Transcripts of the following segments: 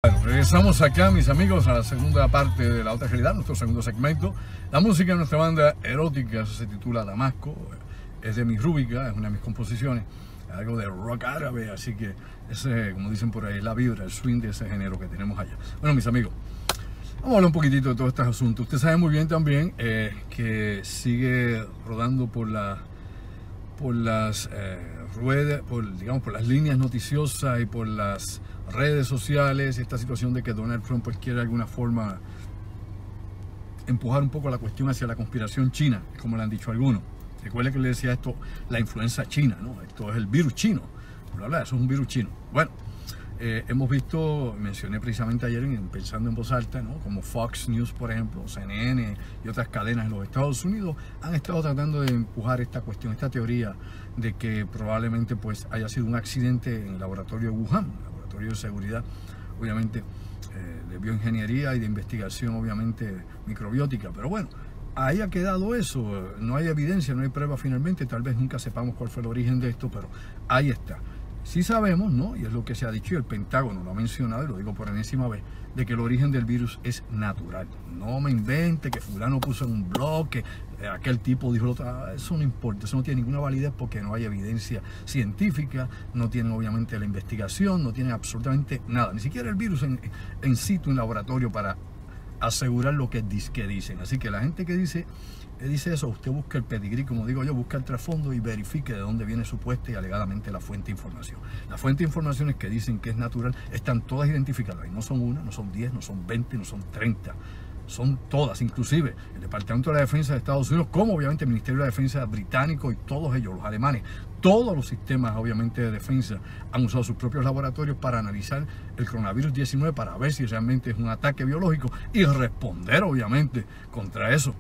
Bueno, regresamos acá, mis amigos, a la segunda parte de La Otra Realidad, nuestro segundo segmento. La música de nuestra banda erótica se titula Damasco, es de mi rúbrica, es una de mis composiciones, algo de rock árabe, así que ese, como dicen por ahí, la vibra, el swing de ese género que tenemos allá. Bueno, mis amigos, vamos a hablar un poquitito de todos estos asuntos. Usted sabe muy bien también que sigue rodando por las ruedas, digamos, por las líneas noticiosas y por las redes sociales, esta situación de que Donald Trump pues quiere de alguna forma empujar un poco la cuestión hacia la conspiración china, como le han dicho algunos. Recuerde que le decía esto, la influenza china, ¿no? Esto es el virus chino, eso es un virus chino. Bueno, hemos visto, mencioné precisamente ayer pensando en voz alta, ¿no? Como Fox News, por ejemplo, CNN y otras cadenas en los Estados Unidos han estado tratando de empujar esta cuestión, esta teoría de que probablemente pues haya sido un accidente en el laboratorio de Wuhan, laboratorio de seguridad, obviamente, de bioingeniería y de investigación, obviamente, microbiótica. Pero bueno, ahí ha quedado eso, no hay evidencia, no hay prueba finalmente, tal vez nunca sepamos cuál fue el origen de esto, pero ahí está. Sí sabemos, ¿no? Y es lo que se ha dicho, y el Pentágono lo ha mencionado, y lo digo por enésima vez, de que el origen del virus es natural. No me invente que fulano puso en un blog, que aquel tipo dijo lo otro. Eso no importa, eso no tiene ninguna validez porque no hay evidencia científica, no tienen obviamente la investigación, no tienen absolutamente nada, ni siquiera el virus en situ, en laboratorio, para asegurar lo que dicen. Así que la gente que dice eso, usted busca el pedigrí, como digo yo, busca el trasfondo y verifique de dónde viene supuesta y alegadamente la fuente de información. Las fuentes de informaciones que dicen que es natural están todas identificadas, y no son una, no son 10, no son 20, no son 30, son todas, inclusive el Departamento de la Defensa de Estados Unidos, como obviamente el Ministerio de la Defensa británico y todos ellos, los alemanes, todos los sistemas obviamente de defensa han usado sus propios laboratorios para analizar el coronavirus 19 para ver si realmente es un ataque biológico y responder obviamente contra eso.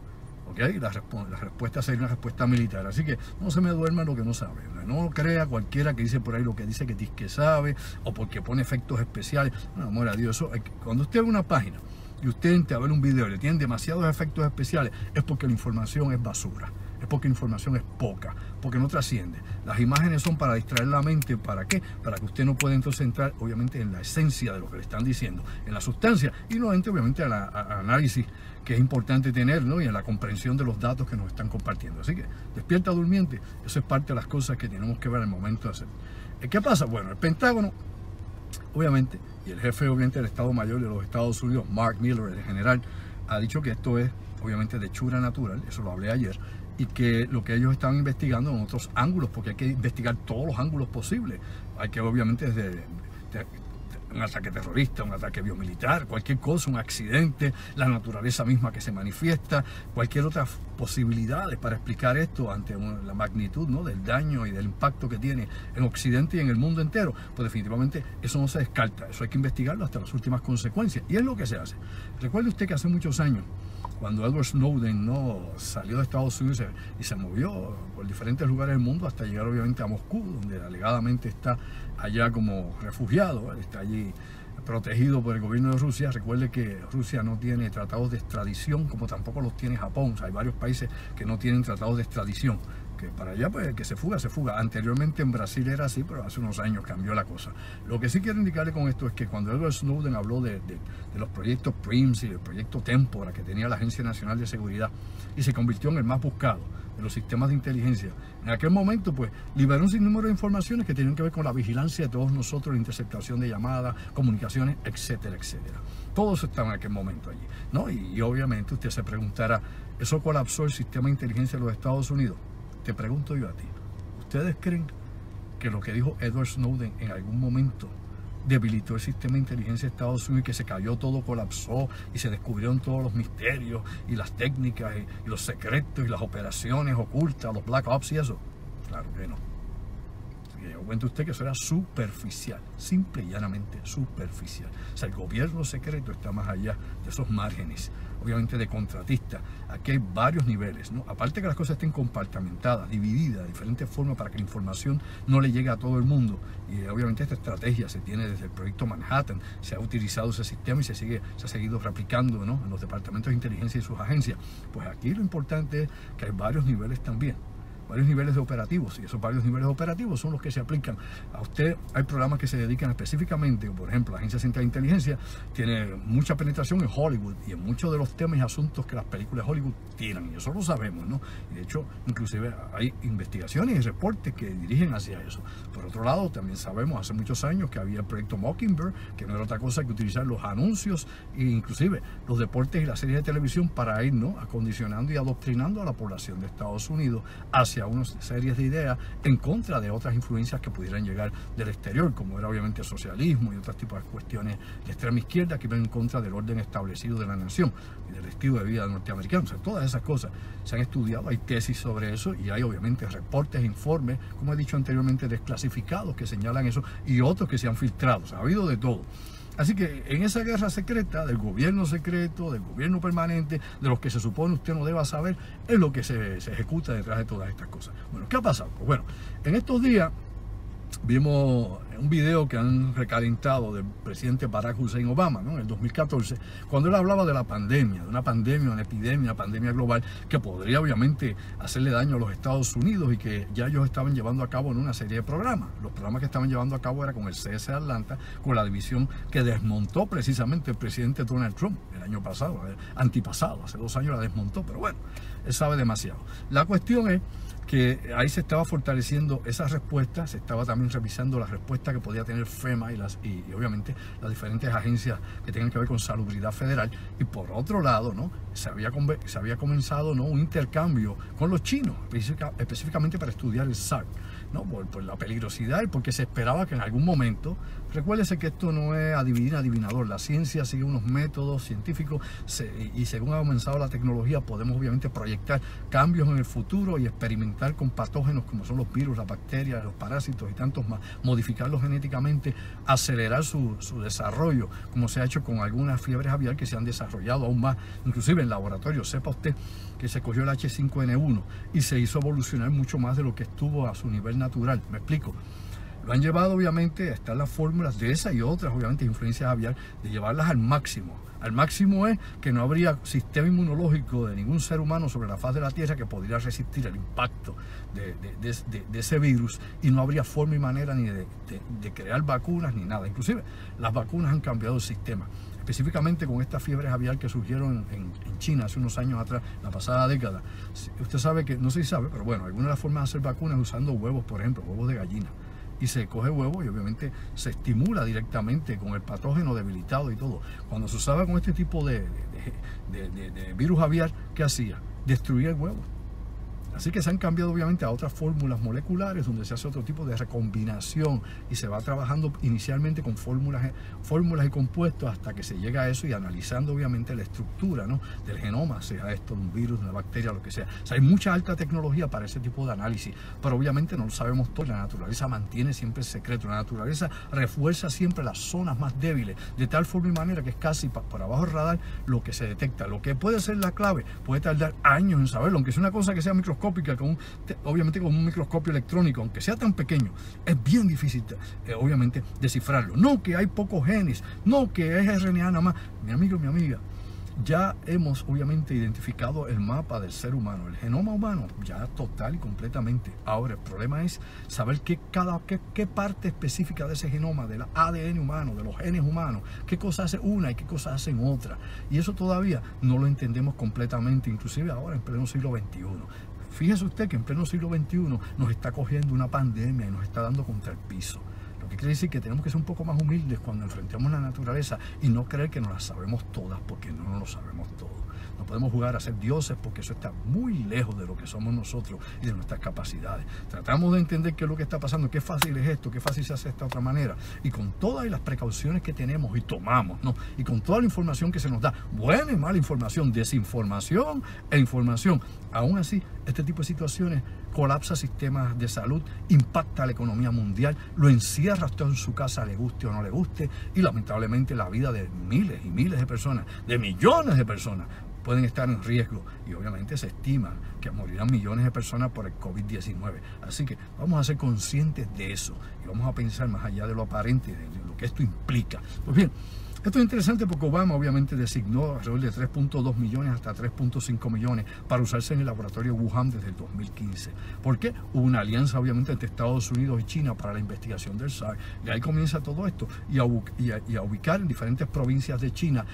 ¿Okay? La respuesta sería una respuesta militar. Así que no se me duerma lo que no sabe. No crea cualquiera que dice por ahí lo que dice que sabe, o porque pone efectos especiales. No, amor a Dios, eso, cuando usted ve una página y usted entra a ver un video y le tienen demasiados efectos especiales, es porque la información es basura, es porque la información es poca, porque no trasciende. Las imágenes son para distraer la mente. ¿Para qué? Para que usted no pueda entonces entrar obviamente en la esencia de lo que le están diciendo, en la sustancia, y no entre obviamente al análisis que es importante tener, ¿no? Y en la comprensión de los datos que nos están compartiendo. Así que despierta durmiente, eso es parte de las cosas que tenemos que ver al momento de hacer. ¿Qué pasa? Bueno, el Pentágono, obviamente, y el jefe obviamente del Estado Mayor de los Estados Unidos, Mark Miller, el general, ha dicho que esto es obviamente de hechura natural, eso lo hablé ayer, y que lo que ellos estaban investigando en otros ángulos, porque hay que investigar todos los ángulos posibles. Hay que obviamente desde un ataque terrorista, un ataque biomilitar, cualquier cosa, un accidente, la naturaleza misma que se manifiesta, cualquier otra posibilidad para explicar esto ante la magnitud, ¿no? Del daño y del impacto que tiene en Occidente y en el mundo entero. Pues definitivamente eso no se descarta, eso hay que investigarlo hasta las últimas consecuencias, y es lo que se hace. Recuerde usted que hace muchos años, cuando Edward Snowden no salió de Estados Unidos y se movió por diferentes lugares del mundo hasta llegar obviamente a Moscú, donde alegadamente está allá como refugiado, está allí protegido por el gobierno de Rusia. Recuerde que Rusia no tiene tratados de extradición, como tampoco los tiene Japón. O sea, hay varios países que no tienen tratados de extradición, que para allá pues que se fuga, se fuga. Anteriormente en Brasil era así, pero hace unos años cambió la cosa. Lo que sí quiero indicarle con esto es que cuando Edward Snowden habló de los proyectos PRIMS y del proyecto Tempora que tenía la Agencia Nacional de Seguridad, y se convirtió en el más buscado de los sistemas de inteligencia, en aquel momento pues liberó un sinnúmero de informaciones que tenían que ver con la vigilancia de todos nosotros, la interceptación de llamadas, comunicaciones, etcétera, etcétera. Todo eso estaba en aquel momento allí, ¿no? Y obviamente usted se preguntará, ¿eso colapsó el sistema de inteligencia de los Estados Unidos? Te pregunto yo a ti, ¿ustedes creen que lo que dijo Edward Snowden en algún momento debilitó el sistema de inteligencia de Estados Unidos y que se cayó todo, colapsó y se descubrieron todos los misterios y las técnicas y los secretos y las operaciones ocultas, los black ops y eso? Claro que no. Cuenta usted que eso era superficial, simple y llanamente superficial. O sea, el gobierno secreto está más allá de esos márgenes, obviamente de contratista. Aquí hay varios niveles, ¿no? Aparte que las cosas estén compartimentadas, divididas de diferentes formas para que la información no le llegue a todo el mundo. Y obviamente esta estrategia se tiene desde el proyecto Manhattan, se ha utilizado ese sistema y se ha seguido replicando, ¿no? En los departamentos de inteligencia y sus agencias. Pues aquí lo importante es que hay varios niveles también. varios niveles de operativos, y esos varios niveles operativos son los que se aplican a usted. Hay programas que se dedican específicamente, por ejemplo, la Agencia Central de Inteligencia tiene mucha penetración en Hollywood y en muchos de los temas y asuntos que las películas de Hollywood tiran, y eso lo sabemos, ¿no? Y de hecho, inclusive hay investigaciones y reportes que dirigen hacia eso. Por otro lado, también sabemos hace muchos años que había el proyecto Mockingbird, que no era otra cosa que utilizar los anuncios e inclusive los deportes y las series de televisión para ir, ¿no?, acondicionando y adoctrinando a la población de Estados Unidos hacia unas series de ideas en contra de otras influencias que pudieran llegar del exterior, como era obviamente el socialismo y otros tipos de cuestiones de extrema izquierda que iban en contra del orden establecido de la nación y del estilo de vida norteamericano. O sea, todas esas cosas se han estudiado, hay tesis sobre eso y hay obviamente reportes, informes, como he dicho anteriormente, desclasificados que señalan eso y otros que se han filtrado. O sea, ha habido de todo. Así que en esa guerra secreta del gobierno secreto, del gobierno permanente, de los que se supone usted no deba saber, es lo que se ejecuta detrás de todas estas cosas. Bueno, ¿qué ha pasado? Pues bueno, en estos días vimos un video que han recalentado del presidente Barack Hussein Obama, ¿no?, en el 2014, cuando él hablaba de la pandemia, de una epidemia, una pandemia global que podría obviamente hacerle daño a los Estados Unidos y que ya ellos estaban llevando a cabo en una serie de programas. Los programas que estaban llevando a cabo era con el CS de Atlanta, con la división que desmontó precisamente el presidente Donald Trump el año pasado, antipasado, hace 2 años la desmontó, pero bueno, él sabe demasiado. La cuestión es que ahí se estaba fortaleciendo esa respuesta, se estaba también revisando la respuesta que podía tener FEMA y obviamente las diferentes agencias que tengan que ver con salubridad federal, y por otro lado, ¿no?, se había comenzado, ¿no?, un intercambio con los chinos, específicamente para estudiar el SARS, ¿no?, por la peligrosidad y porque se esperaba que en algún momento, recuérdese que esto no es adivinador, la ciencia sigue unos métodos científicos y según ha avanzado la tecnología podemos obviamente proyectar cambios en el futuro y experimentar con patógenos como son los virus, las bacterias, los parásitos y tantos más, modificarlos genéticamente, acelerar su desarrollo, como se ha hecho con algunas fiebres aviar que se han desarrollado aún más, inclusive en laboratorio. Sepa usted que se cogió el H5N1 y se hizo evolucionar mucho más de lo que estuvo a su nivel natural. Me explico. Lo han llevado obviamente a estar las fórmulas de esa y otras obviamente influencias aviar, de llevarlas al máximo. Al máximo es que no habría sistema inmunológico de ningún ser humano sobre la faz de la Tierra que podría resistir el impacto de ese virus, y no habría forma y manera ni de crear vacunas ni nada. Inclusive las vacunas han cambiado el sistema, específicamente con estas fiebres aviar que surgieron en China hace unos años atrás, la pasada década. Usted sabe que, no sé si sabe, pero bueno, algunas de las formas de hacer vacunas usando huevos, por ejemplo, huevos de gallina. Y se coge huevo y obviamente se estimula directamente con el patógeno debilitado y todo. Cuando se usaba con este tipo de virus aviar, ¿qué hacía? Destruía el huevo. Así que se han cambiado obviamente a otras fórmulas moleculares donde se hace otro tipo de recombinación y se va trabajando inicialmente con fórmulas y compuestos hasta que se llega a eso, y analizando obviamente la estructura, ¿no?, del genoma, sea esto un virus, una bacteria, lo que sea. O sea, hay mucha alta tecnología para ese tipo de análisis, pero obviamente no lo sabemos todo. La naturaleza mantiene siempre el secreto, la naturaleza refuerza siempre las zonas más débiles, de tal forma y manera que es casi por abajo del radar lo que se detecta. Lo que puede ser la clave puede tardar años en saberlo, aunque sea una cosa que sea microscópica, obviamente con un microscopio electrónico, aunque sea tan pequeño, es bien difícil obviamente descifrarlo. No que hay pocos genes, no que es RNA nada más. Mi amigo, mi amiga, ya hemos obviamente identificado el mapa del ser humano, el genoma humano, ya total y completamente. Ahora el problema es saber qué parte específica de ese genoma, del ADN humano, de los genes humanos, qué cosas hace una y qué cosas hacen otra. Y eso todavía no lo entendemos completamente, inclusive ahora en pleno siglo XXI. Fíjese usted que en pleno siglo XXI nos está cogiendo una pandemia y nos está dando contra el piso. Lo que quiere decir que tenemos que ser un poco más humildes cuando enfrentemos la naturaleza y no creer que nos las sabemos todas, porque no nos lo sabemos todo. No podemos jugar a ser dioses porque eso está muy lejos de lo que somos nosotros y de nuestras capacidades. Tratamos de entender qué es lo que está pasando, qué fácil es esto, qué fácil se hace de esta otra manera. Y con todas las precauciones que tenemos y tomamos, ¿no?, y con toda la información que se nos da, buena y mala información, desinformación e información, aún así, este tipo de situaciones colapsa sistemas de salud, impacta la economía mundial, lo encierra usted en su casa, le guste o no le guste, y lamentablemente la vida de miles y miles de personas, de millones de personas, pueden estar en riesgo, y obviamente se estima que morirán millones de personas por el COVID-19. Así que vamos a ser conscientes de eso y vamos a pensar más allá de lo aparente, de lo que esto implica. Pues bien, Esto es interesante porque Obama obviamente designó alrededor de 3.2 millones hasta 3.5 millones para usarse en el laboratorio Wuhan desde el 2015. ¿Por qué? Hubo una alianza obviamente entre Estados Unidos y China para la investigación del SARS. Y ahí comienza todo esto. Y a ubicar en diferentes provincias de China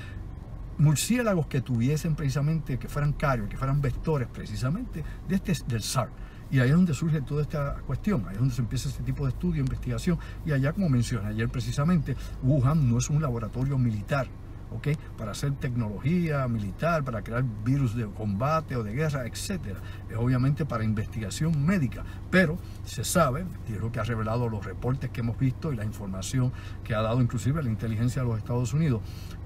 murciélagos que tuviesen precisamente, que fueran carriers, que fueran vectores precisamente del SARS. Y ahí es donde surge toda esta cuestión, ahí es donde se empieza este tipo de estudio, investigación. Y allá, como mencioné ayer precisamente, Wuhan no es un laboratorio militar, ¿ok? Para hacer tecnología militar, para crear virus de combate o de guerra, etcétera. Es obviamente para investigación médica, pero se sabe, y es lo que ha revelado los reportes que hemos visto y la información que ha dado inclusive la inteligencia de los Estados Unidos,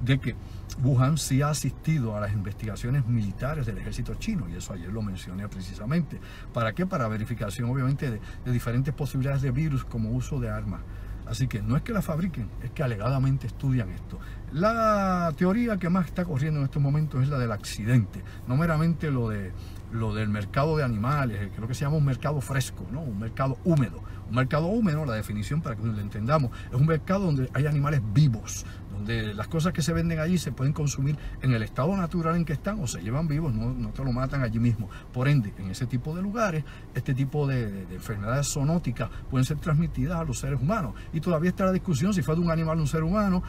de que Wuhan sí ha asistido a las investigaciones militares del ejército chino, y eso ayer lo mencioné precisamente. ¿Para qué? Para verificación obviamente de diferentes posibilidades de virus como uso de armas. Así que no es que la fabriquen, es que alegadamente estudian esto. La teoría que más está corriendo en estos momentos es la del accidente, no meramente lo del mercado de animales, que es lo que se llama un mercado fresco, ¿no? Un mercado húmedo. Un mercado húmedo, la definición para que lo entendamos, es un mercado donde hay animales vivos, donde las cosas que se venden allí se pueden consumir en el estado natural en que están o se llevan vivos, no te lo matan allí mismo. Por ende, en ese tipo de lugares, este tipo de enfermedades zoonóticas pueden ser transmitidas a los seres humanos. Y todavía está la discusión si fue de un animal a un ser humano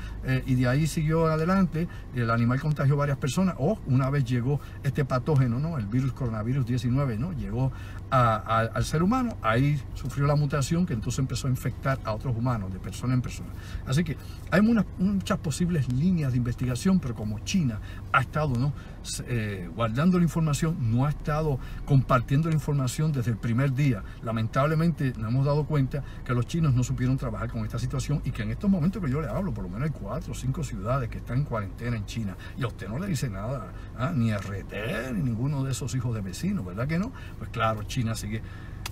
y de ahí siguió adelante, el animal contagió a varias personas o una vez llegó este patógeno, ¿no? El virus coronavirus 19, ¿no? Llegó al ser humano, ahí sufrió la mutación que entonces empezó a infectar a otros humanos, de persona en persona. Así que hay muchas posibles líneas de investigación, pero como China ha estado, ¿no? Guardando la información, no ha estado compartiendo la información desde el primer día. Lamentablemente nos hemos dado cuenta que los chinos no supieron trabajar con esta situación y que en estos momentos que yo le hablo, por lo menos hay 4 o 5 ciudades que están en cuarentena en China y a usted no le dice nada, ni RT, ni ninguno de esos hijos de vecinos, ¿verdad que no? Pues claro, China sigue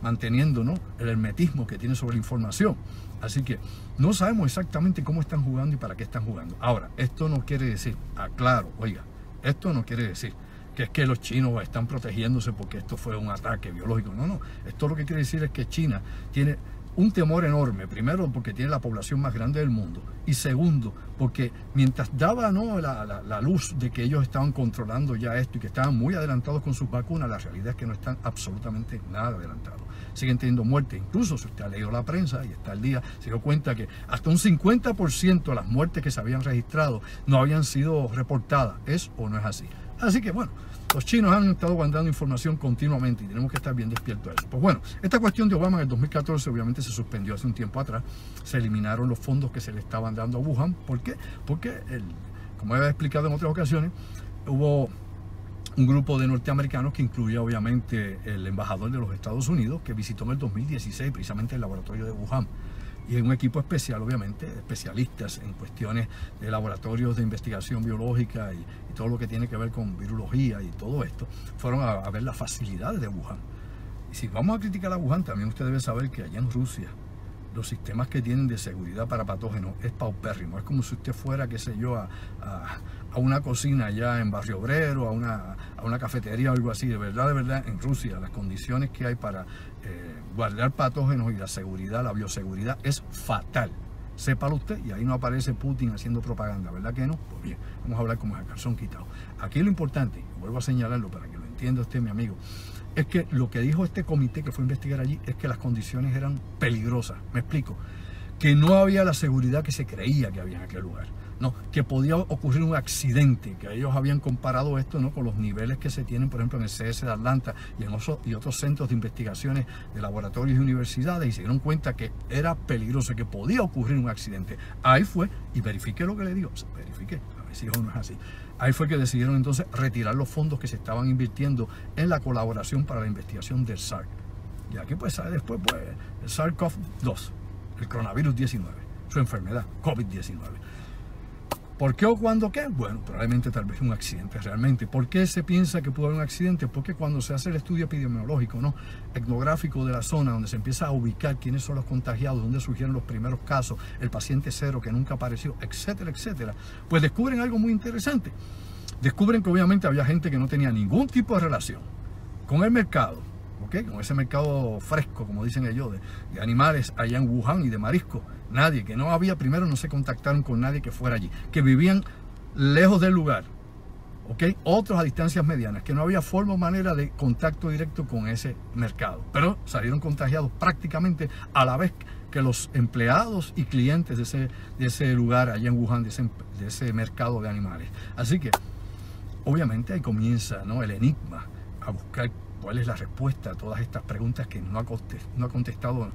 manteniendo, ¿no? El hermetismo que tiene sobre la información. Así que no sabemos exactamente cómo están jugando y para qué están jugando. Ahora, esto no quiere decir, aclaro, oiga, esto no quiere decir que es que los chinos están protegiéndose porque esto fue un ataque biológico. No. Esto lo que quiere decir es que China tiene un temor enorme, primero porque tiene la población más grande del mundo y segundo porque mientras daba, ¿no? la luz de que ellos estaban controlando ya esto y que estaban muy adelantados con sus vacunas, la realidad es que no están absolutamente nada adelantados. Siguen teniendo muertes, incluso si usted ha leído la prensa y está al día, se dio cuenta que hasta un 50% de las muertes que se habían registrado no habían sido reportadas. ¿Es o no es así? Así que bueno, los chinos han estado guardando información continuamente y tenemos que estar bien despiertos a eso. Pues bueno, esta cuestión de Obama en el 2014 obviamente se suspendió hace un tiempo atrás. Se eliminaron los fondos que se le estaban dando a Wuhan. ¿Por qué? Porque, como he explicado en otras ocasiones, hubo un grupo de norteamericanos que incluía obviamente el embajador de los Estados Unidos que visitó en el 2016 precisamente el laboratorio de Wuhan. Y un equipo especial, obviamente, especialistas en cuestiones de laboratorios de investigación biológica y todo lo que tiene que ver con virología y todo esto, fueron a ver las facilidades de Wuhan. Y si vamos a criticar a Wuhan, también usted debe saber que allá en Rusia los sistemas que tienen de seguridad para patógenos es paupérrimo. Es como si usted fuera, qué sé yo, a una cocina allá en Barrio Obrero, a una cafetería o algo así. De verdad, en Rusia las condiciones que hay para guardar patógenos y la seguridad, la bioseguridad es fatal. Sépalo usted y ahí no aparece Putin haciendo propaganda, ¿verdad que no? Pues bien, vamos a hablar como es el calzón quitado. Aquí lo importante, y vuelvo a señalarlo para que lo entienda usted, mi amigo, es que lo que dijo este comité que fue a investigar allí es que las condiciones eran peligrosas. Me explico. Que no había la seguridad que se creía que había en aquel lugar. No, que podía ocurrir un accidente, que ellos habían comparado esto, ¿no? Con los niveles que se tienen, por ejemplo, en el CS de Atlanta y otros centros de investigaciones de laboratorios y universidades, y se dieron cuenta que era peligroso, que podía ocurrir un accidente. Ahí fue, y verifiqué lo que le digo, verifiqué, a ver si no es así. Ahí fue que decidieron entonces retirar los fondos que se estaban invirtiendo en la colaboración para la investigación del SARS. Y aquí pues sale después pues, el SARS-CoV-2, el coronavirus 19, su enfermedad, COVID-19. ¿Por qué o cuándo qué? Bueno, probablemente tal vez un accidente realmente. ¿Por qué se piensa que pudo haber un accidente? Porque cuando se hace el estudio epidemiológico, ¿no? Etnográfico de la zona, donde se empieza a ubicar quiénes son los contagiados, dónde surgieron los primeros casos, el paciente cero que nunca apareció, etcétera, etcétera, pues descubren algo muy interesante. Descubren que obviamente había gente que no tenía ningún tipo de relación con el mercado, ¿ok? Con ese mercado fresco, como dicen ellos, de animales allá en Wuhan y de marisco. Nadie, que no había, primero no se contactaron con nadie que fuera allí, que vivían lejos del lugar, ¿ok? Otros a distancias medianas, que no había forma o manera de contacto directo con ese mercado, pero salieron contagiados prácticamente a la vez que los empleados y clientes de ese lugar allá en Wuhan, de ese mercado de animales. Así que obviamente ahí comienza, ¿no?, el enigma, a buscar cuál es la respuesta a todas estas preguntas que no ha contestado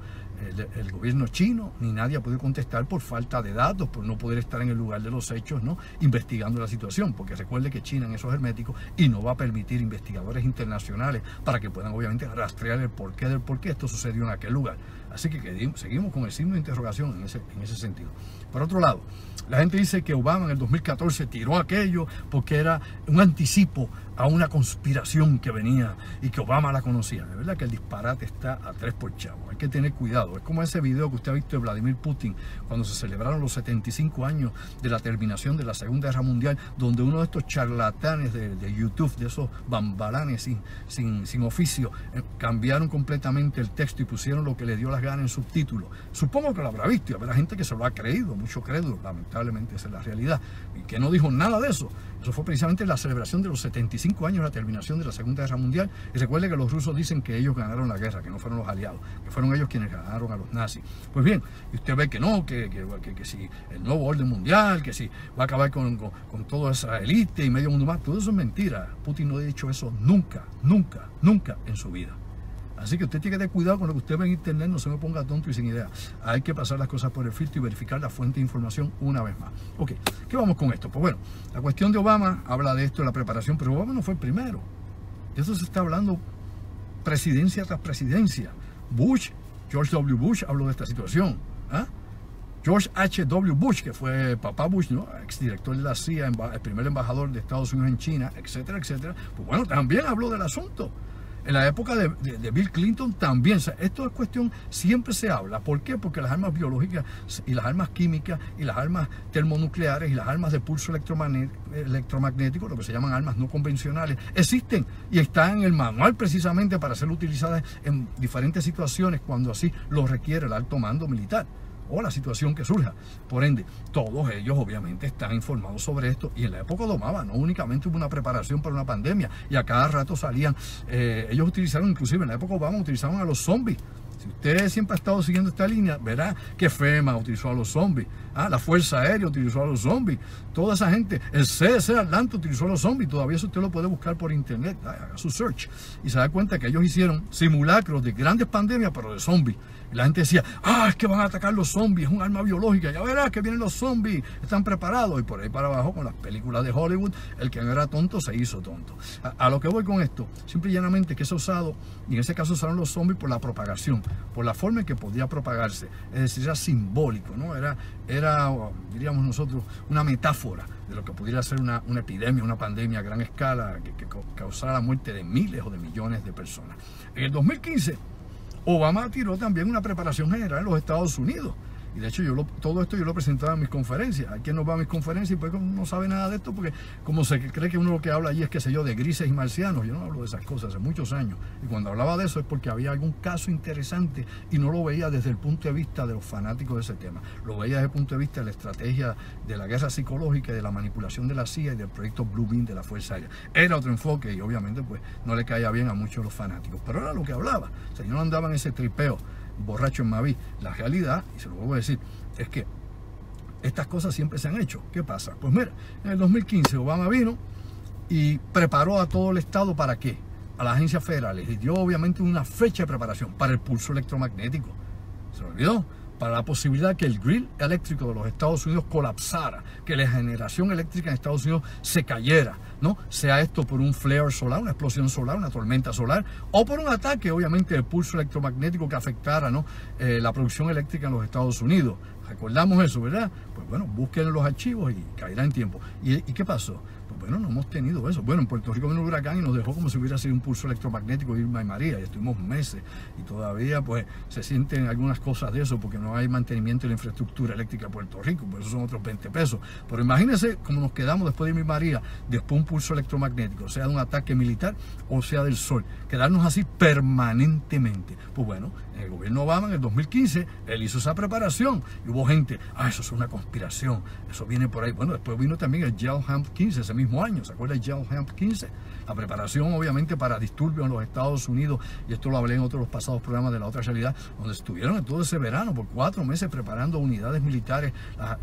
el gobierno chino, ni nadie ha podido contestar por falta de datos, por no poder estar en el lugar de los hechos, ¿no?, investigando la situación, porque recuerde que China en eso es hermético y no va a permitir investigadores internacionales para que puedan obviamente rastrear el porqué del por qué esto sucedió en aquel lugar. Así que seguimos con el signo de interrogación en ese sentido. Por otro lado, la gente dice que Obama en el 2014 tiró aquello porque era un anticipo a una conspiración que venía y que Obama la conocía. De verdad que el disparate está a 3 por chavo. Hay que tener cuidado. Es como ese video que usted ha visto de Vladimir Putin cuando se celebraron los 75 años de la terminación de la Segunda Guerra Mundial, donde uno de estos charlatanes de YouTube, de esos bambalanes sin oficio, cambiaron completamente el texto y pusieron lo que le dio las ganas en subtítulos. Supongo que lo habrá visto y habrá gente que se lo ha creído, mucho crédulo, lamentablemente esa es la realidad, y que no dijo nada de eso. Eso fue precisamente la celebración de los 75 años de la terminación de la Segunda Guerra Mundial. Y recuerde que los rusos dicen que ellos ganaron la guerra, que no fueron los aliados, que fueron ellos quienes ganaron a los nazis. Pues bien, y usted ve que no, que si el nuevo orden mundial, que si va a acabar con toda esa élite y medio mundo más, todo eso es mentira. Putin no ha dicho eso nunca, nunca, nunca en su vida. Así que usted tiene que tener cuidado con lo que usted ve en internet, no se me ponga tonto y sin idea. Hay que pasar las cosas por el filtro y verificar la fuente de información una vez más. Ok, ¿qué vamos con esto? Pues bueno, la cuestión de Obama habla de esto, de la preparación, pero Obama no fue el primero. De eso se está hablando presidencia tras presidencia. George W. Bush habló de esta situación. George H.W. Bush, que fue papá Bush, ¿no?, exdirector de la CIA, el primer embajador de Estados Unidos en China, etcétera, etcétera, pues bueno, también habló del asunto. En la época de Bill Clinton también. O sea, esto es cuestión, siempre se habla. ¿Por qué? Porque las armas biológicas y las armas químicas y las armas termonucleares y las armas de pulso electromagnético, lo que se llaman armas no convencionales, existen y están en el manual precisamente para ser utilizadas en diferentes situaciones cuando así lo requiere el alto mando militar o la situación que surja. Por ende, todos ellos obviamente están informados sobre esto, y en la época de Obama no únicamente hubo una preparación para una pandemia y a cada rato salían, ellos utilizaron, inclusive en la época de Obama utilizaban a los zombies. Si usted siempre ha estado siguiendo esta línea, verá que FEMA utilizó a los zombies, la Fuerza Aérea utilizó a los zombies, toda esa gente, el CDC Atlanta utilizó a los zombies. Todavía eso usted lo puede buscar por internet, haga su search, y se da cuenta que ellos hicieron simulacros de grandes pandemias, pero de zombies. Y la gente decía, es que van a atacar los zombies, es un arma biológica, ya verás que vienen los zombies, están preparados. Y por ahí para abajo, con las películas de Hollywood, el que no era tonto se hizo tonto. A lo que voy con esto, simple y llanamente que se ha usado, y en ese caso usaron los zombies por la propagación, por la forma en que podía propagarse, es decir, era simbólico, ¿no? Era diríamos nosotros, una metáfora de lo que pudiera ser una epidemia, una pandemia a gran escala que causara la muerte de miles o de millones de personas. En el 2015, Obama tiró también una preparación general en los Estados Unidos. Y de hecho todo esto yo lo presentaba en mis conferencias. Hay quien no va a mis conferencias y pues no sabe nada de esto, porque como se cree que uno lo que habla allí es, qué sé yo, de grises y marcianos. Yo no hablo de esas cosas hace muchos años. Y cuando hablaba de eso es porque había algún caso interesante y no lo veía desde el punto de vista de los fanáticos de ese tema. Lo veía desde el punto de vista de la estrategia de la guerra psicológica y de la manipulación de la CIA y del proyecto Blue Beam de la Fuerza Aérea. Era otro enfoque y obviamente pues no le caía bien a muchos de los fanáticos. Pero era lo que hablaba. O sea, yo no andaba en ese tripeo borracho en Maví. La realidad, y se lo vuelvo a decir, es que estas cosas siempre se han hecho. ¿Qué pasa? Pues mira, en el 2015 Obama vino y preparó a todo el Estado. ¿Para qué? A las agencias federales. Y dio obviamente una fecha de preparación para el pulso electromagnético. ¿Se lo olvidó? Para la posibilidad que el grid eléctrico de los Estados Unidos colapsara, que la generación eléctrica en Estados Unidos se cayera, ¿no? Sea esto por un flare solar, una explosión solar, una tormenta solar, o por un ataque, obviamente, del pulso electromagnético que afectara, ¿no?, la producción eléctrica en los Estados Unidos. Recordamos eso, ¿verdad? Pues bueno, busquen los archivos y caerá en tiempo. ¿Y qué pasó? Pues bueno, no hemos tenido eso. Bueno, en Puerto Rico vino un huracán y nos dejó como si hubiera sido un pulso electromagnético Irma y María, y estuvimos meses, y todavía pues se sienten algunas cosas de eso, porque no hay mantenimiento de la infraestructura eléctrica de Puerto Rico, pues eso son otros 20 pesos. Pero imagínense cómo nos quedamos después de Irma y María, después de un pulso electromagnético, sea de un ataque militar o sea del sol, quedarnos así permanentemente. Pues bueno, en el gobierno Obama en el 2015, él hizo esa preparación, y hubo gente, eso es una conspiración, eso viene por ahí. Bueno, después vino también el Gel Hemp 15, ese mismo año, ¿se acuerda el Gel Hemp 15? La preparación obviamente para disturbios en los Estados Unidos, y esto lo hablé en otros de los pasados programas de La Otra Realidad, donde estuvieron en todo ese verano por 4 meses preparando unidades militares,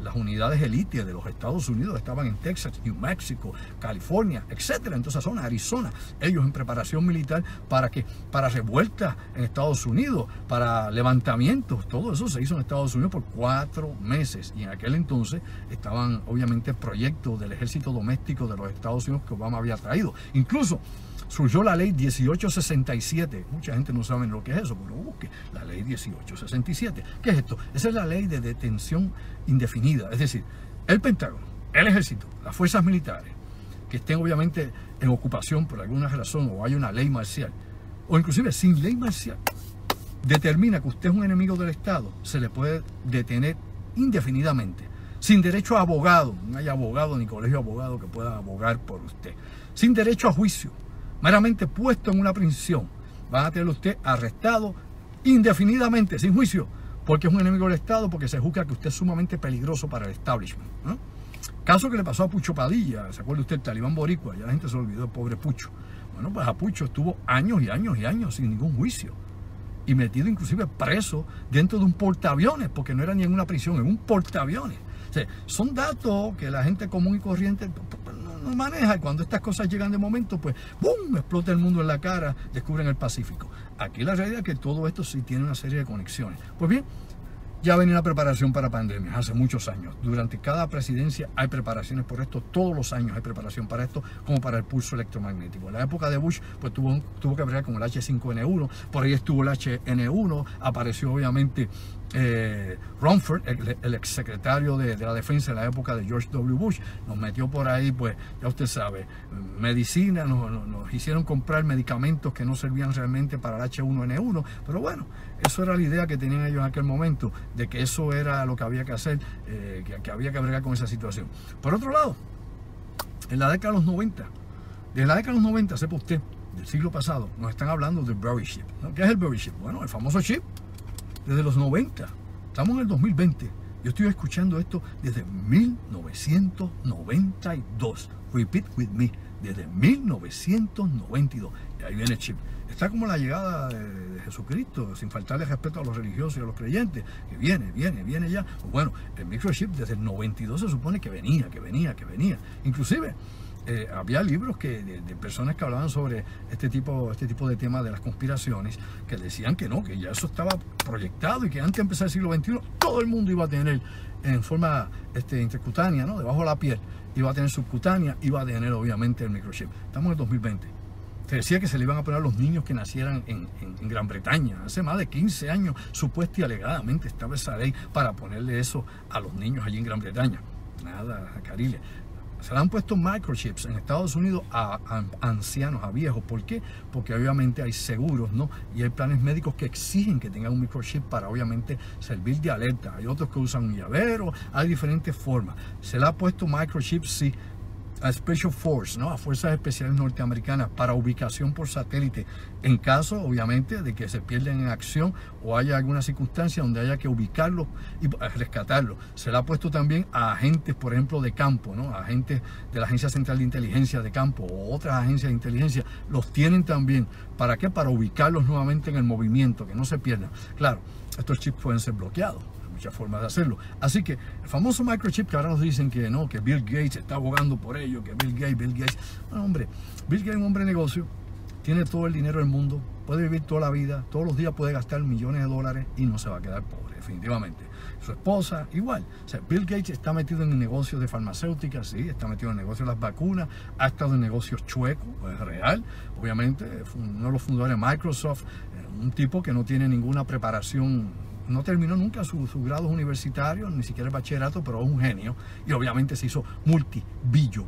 las unidades élite de los Estados Unidos estaban en Texas, New Mexico, California, etcétera, en toda esa zona, Arizona, ellos en preparación militar para revueltas en Estados Unidos, para levantamientos, todo eso se hizo en Estados Unidos por 4 meses, y en aquel entonces estaban obviamente proyectos del ejército doméstico de los Estados Unidos que Obama había traído. Incluso surgió la ley 1867, mucha gente no sabe lo que es eso, pero busque la ley 1867. ¿Qué es esto? Esa es la ley de detención indefinida, es decir, el Pentágono, el ejército, las fuerzas militares que estén obviamente en ocupación por alguna razón, o hay una ley marcial, o inclusive sin ley marcial, determina que usted es un enemigo del Estado, se le puede detener indefinidamente, sin derecho a abogado, no hay abogado ni colegio de abogado que pueda abogar por usted, sin derecho a juicio, meramente puesto en una prisión. Van a tener usted arrestado indefinidamente, sin juicio, porque es un enemigo del Estado, porque se juzga que usted es sumamente peligroso para el establishment, ¿no? Caso que le pasó a Pucho Padilla, ¿se acuerda usted? El talibán boricua, ya la gente se olvidó del pobre Pucho. Bueno, pues a Pucho estuvo años y años y años sin ningún juicio, y metido inclusive preso dentro de un portaaviones, porque no era ni en una prisión, en un portaaviones. O sea, son datos que la gente común y corriente no maneja, y cuando estas cosas llegan de momento, pues ¡bum!, explota el mundo en la cara, descubren el Pacífico. Aquí la realidad es que todo esto sí tiene una serie de conexiones. Pues bien, ya venía la preparación para pandemias hace muchos años. Durante cada presidencia hay preparaciones por esto, todos los años hay preparación para esto, como para el pulso electromagnético. En la época de Bush, pues tuvo que bregar con el H5N1, por ahí estuvo el HN1, apareció obviamente Rumford, el exsecretario de la defensa en la época de George W. Bush, nos metió por ahí, pues ya usted sabe, medicina, nos hicieron comprar medicamentos que no servían realmente para el H1N1, pero bueno, eso era la idea que tenían ellos en aquel momento, de que eso era lo que había que hacer, que había que bregar con esa situación. Por otro lado, en la década de los 90, desde la década de los 90, sepa usted, del siglo pasado, nos están hablando del Berry Ship, ¿no? ¿Qué es el Berry Ship? Bueno, el famoso chip. Desde los 90, estamos en el 2020, yo estoy escuchando esto desde 1992, repeat with me, desde 1992, y ahí viene el chip. Está como la llegada de Jesucristo, sin faltarle respeto a los religiosos y a los creyentes, que viene ya. Pues bueno, el microchip desde el 92 se supone que venía, inclusive había libros de personas que hablaban sobre este tipo de temas de las conspiraciones, que decían que no, que ya eso estaba proyectado, y que antes de empezar el siglo XXI todo el mundo iba a tener en forma intercutánea, ¿no?, debajo de la piel, iba a tener subcutánea, iba a tener obviamente el microchip. Estamos en el 2020. Se decía que se le iban a poner a los niños que nacieran en Gran Bretaña. Hace más de 15 años, supuesta y alegadamente, estaba esa ley para ponerle eso a los niños allí en Gran Bretaña. Nada, Carilia. Se le han puesto microchips en Estados Unidos a ancianos, a viejos. ¿Por qué? Porque obviamente hay seguros, ¿no? Y hay planes médicos que exigen que tengan un microchip para obviamente servir de alerta. Hay otros que usan un llavero, hay diferentes formas. Se le ha puesto microchips, sí, a Special Force, ¿no?, a Fuerzas Especiales Norteamericanas, para ubicación por satélite, en caso, obviamente, de que se pierdan en acción o haya alguna circunstancia donde haya que ubicarlos y rescatarlos. Se le ha puesto también a agentes, por ejemplo, de campo, ¿no?, a agentes de la Agencia Central de Inteligencia de Campo o otras agencias de inteligencia, los tienen también. ¿Para qué? Para ubicarlos nuevamente en el movimiento, que no se pierdan. Claro, estos chips pueden ser bloqueados, muchas formas de hacerlo. Así que el famoso microchip, que ahora nos dicen que no, que Bill Gates está abogando por ello, que Bill Gates. Bueno, hombre, Bill Gates es un hombre de negocio, tiene todo el dinero del mundo, puede vivir toda la vida, todos los días puede gastar millones de dólares y no se va a quedar pobre, definitivamente. Su esposa, igual. O sea, Bill Gates está metido en negocios de farmacéuticas, sí, está metido en negocios de las vacunas, ha estado en negocios chuecos, es real. Obviamente, uno de los fundadores de Microsoft, un tipo que no tiene ninguna preparación no terminó nunca sus grados universitarios, ni siquiera el bachillerato, pero es un genio. Y obviamente se hizo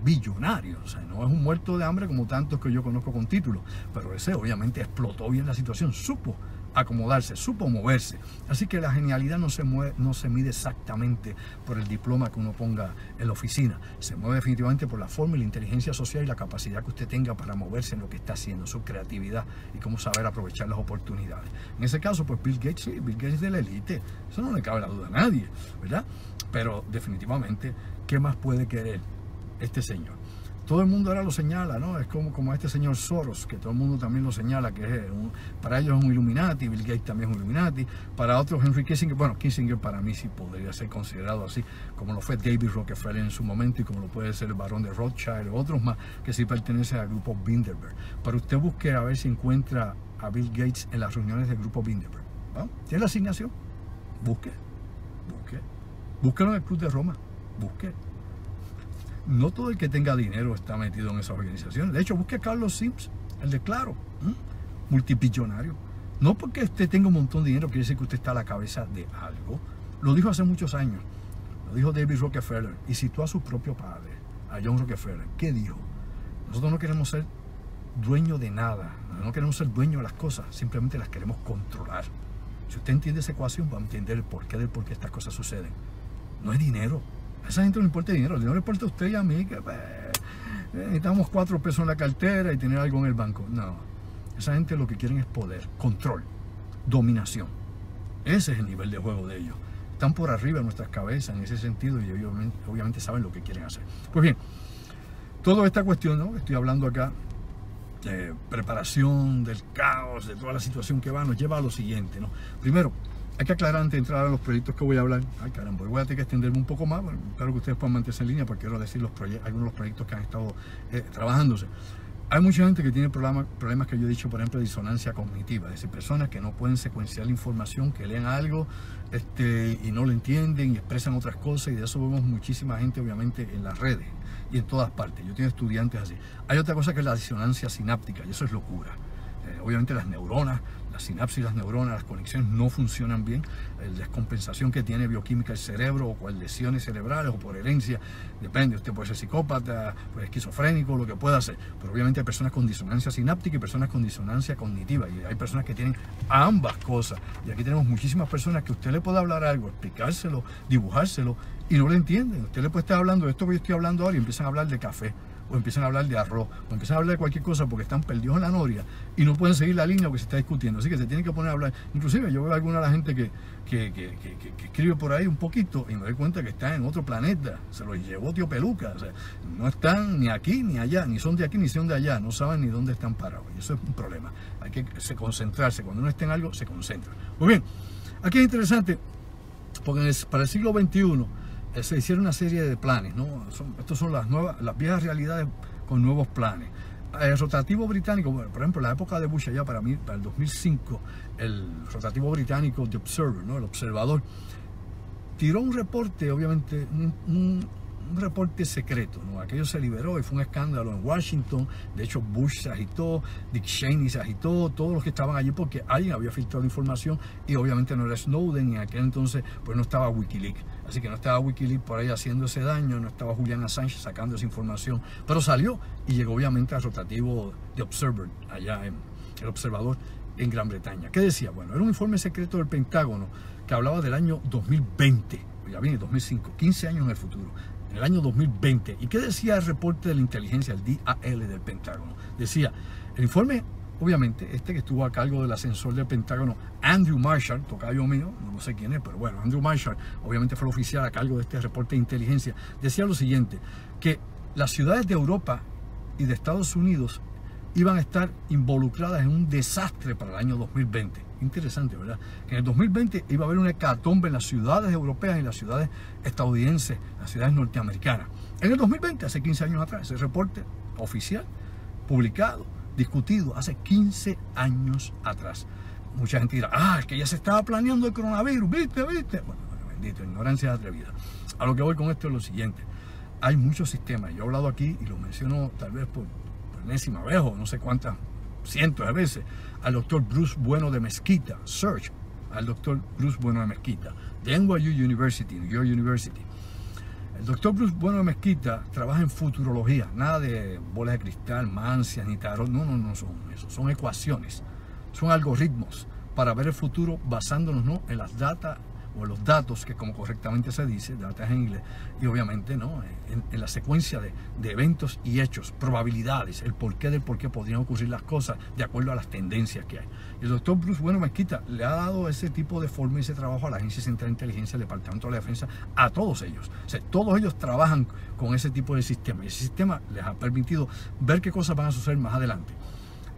billonario. O sea, no es un muerto de hambre como tantos que yo conozco con títulos. Pero ese obviamente explotó bien la situación, supo acomodarse, supo moverse. Así que la genialidad no se mide exactamente por el diploma que uno ponga en la oficina. Se mueve definitivamente por la forma y la inteligencia social y la capacidad que usted tenga para moverse en lo que está haciendo, su creatividad y cómo saber aprovechar las oportunidades. En ese caso, pues Bill Gates, sí, Bill Gates de la élite. Eso no le cabe la duda a nadie, ¿verdad? Pero definitivamente, ¿qué más puede querer este señor? Todo el mundo ahora lo señala, ¿no? Es como este señor Soros, que todo el mundo también lo señala, que es para ellos es un Illuminati, Bill Gates también es un Illuminati, para otros Henry Kissinger, bueno, Kissinger para mí sí podría ser considerado así, como lo fue David Rockefeller en su momento y como lo puede ser el barón de Rothschild o otros más que sí pertenecen al grupo Bilderberg. Pero usted busque a ver si encuentra a Bill Gates en las reuniones del grupo Bilderberg. ¿No? ¿Tiene la asignación? Búsquelo en el Club de Roma, busque. No todo el que tenga dinero está metido en esas organizaciones. De hecho, busque a Carlos Sims, el de Claro, multimillonario. No porque usted tenga un montón de dinero quiere decir que usted está a la cabeza de algo. Lo dijo hace muchos años. Lo dijo David Rockefeller y citó a su propio padre, a John Rockefeller. ¿Qué dijo? Nosotros no queremos ser dueños de nada. No queremos ser dueños de las cosas. Simplemente las queremos controlar. Si usted entiende esa ecuación, va a entender el porqué estas cosas suceden. No es dinero. A esa gente no le importa el dinero le importa a usted y a mí que necesitamos 4 pesos en la cartera y tener algo en el banco. No, esa gente lo que quieren es poder, control, dominación. Ese es el nivel de juego de ellos. Están por arriba de nuestras cabezas en ese sentido y obviamente saben lo que quieren hacer. Pues bien, toda esta cuestión, ¿no?, que estoy hablando acá, de preparación, del caos, de toda la situación que va, nos lleva a lo siguiente, ¿no? Primero, hay que aclarar antes de entrar a los proyectos que voy a hablar. Ay, caramba, voy a tener que extenderme un poco más. Bueno, espero que ustedes puedan mantenerse en línea porque quiero decir algunos de los proyectos que han estado trabajándose. Hay mucha gente que tiene problemas que yo he dicho, por ejemplo, de disonancia cognitiva. Es decir, personas que no pueden secuenciar la información, que leen algo y no lo entienden y expresan otras cosas. Y de eso vemos muchísima gente, obviamente, en las redes y en todas partes. Yo tengo estudiantes así. Hay otra cosa que es la disonancia sináptica y eso es locura. Obviamente las neuronas, las sinapsis de las neuronas, las conexiones no funcionan bien. La descompensación que tiene bioquímica el cerebro o con lesiones cerebrales o por herencia, depende, usted puede ser psicópata, puede ser esquizofrénico, lo que pueda hacer. Pero obviamente hay personas con disonancia sináptica y personas con disonancia cognitiva y hay personas que tienen ambas cosas. Y aquí tenemos muchísimas personas que usted le puede hablar algo, explicárselo, dibujárselo y no lo entienden. Usted le puede estar hablando de esto que yo estoy hablando ahora y empiezan a hablar de café, o empiezan a hablar de arroz, o empiezan a hablar de cualquier cosa porque están perdidos en la noria y no pueden seguir la línea que se está discutiendo. Así que se tienen que poner a hablar. Inclusive yo veo a alguna de la gente que escribe por ahí un poquito y me doy cuenta que está en otro planeta. Se los llevó Tío Peluca. O sea, no están ni aquí ni allá, ni son de aquí ni son de allá. No saben ni dónde están parados. Y eso es un problema. Hay que concentrarse. Cuando uno está en algo, se concentra. Muy bien, aquí es interesante porque para el siglo XXI se hicieron una serie de planes, ¿no? Estos son las viejas realidades con nuevos planes. El rotativo británico, bueno, por ejemplo, en la época de Bush allá para el 2005, el rotativo británico The Observer, ¿no?, el observador, tiró un reporte, obviamente, un reporte secreto, ¿no? Aquello se liberó y fue un escándalo en Washington. De hecho, Bush se agitó, Dick Cheney se agitó, todos los que estaban allí porque alguien había filtrado información y obviamente no era Snowden y en aquel entonces pues no estaba Wikileaks. Así que no estaba Wikileaks por ahí haciendo ese daño, no estaba Julian Assange sacando esa información, pero salió y llegó obviamente al rotativo de Observer, allá en el observador en Gran Bretaña. ¿Qué decía? Bueno, era un informe secreto del Pentágono que hablaba del año 2020, ya viene 2005, 15 años en el futuro. En el año 2020. ¿Y qué decía el reporte de la inteligencia, el DAL del Pentágono? Decía, el informe, obviamente, que estuvo a cargo del asesor del Pentágono, Andrew Marshall, tocayo mío, no sé quién es, pero bueno, Andrew Marshall, obviamente fue el oficial a cargo de este reporte de inteligencia, decía lo siguiente, que las ciudades de Europa y de Estados Unidos iban a estar involucradas en un desastre para el año 2020. Interesante, ¿verdad? Que en el 2020 iba a haber una hecatombe en las ciudades europeas y en las ciudades estadounidenses, las ciudades norteamericanas. En el 2020, hace 15 años atrás, ese reporte oficial, publicado, discutido, hace 15 años atrás. Mucha gente dirá, es que ya se estaba planeando el coronavirus, ¿viste? Bueno, bendito, ignorancia atrevida. A lo que voy con esto es lo siguiente. Hay muchos sistemas. Yo he hablado aquí y lo menciono tal vez por enésima vez o no sé cuántas cientos de veces al doctor Bruce Bueno de Mesquita, Search, al doctor Bruce Bueno de Mezquita, de NYU University, New York University. El doctor Bruce Bueno de Mezquita trabaja en futurología, nada de bolas de cristal, mancias ni tarot, no son eso, son ecuaciones, son algoritmos para ver el futuro basándonos, ¿no?, en las datas o en los datos, que como correctamente se dice, datos en inglés, y obviamente, ¿no?, en la secuencia de eventos y hechos, probabilidades, el porqué del por qué podrían ocurrir las cosas de acuerdo a las tendencias que hay. Y el doctor Bruce Bueno Mezquita le ha dado ese tipo de forma y ese trabajo a la Agencia Central de Inteligencia, al Departamento de la Defensa, a todos ellos. O sea, todos ellos trabajan con ese tipo de sistema y ese sistema les ha permitido ver qué cosas van a suceder más adelante.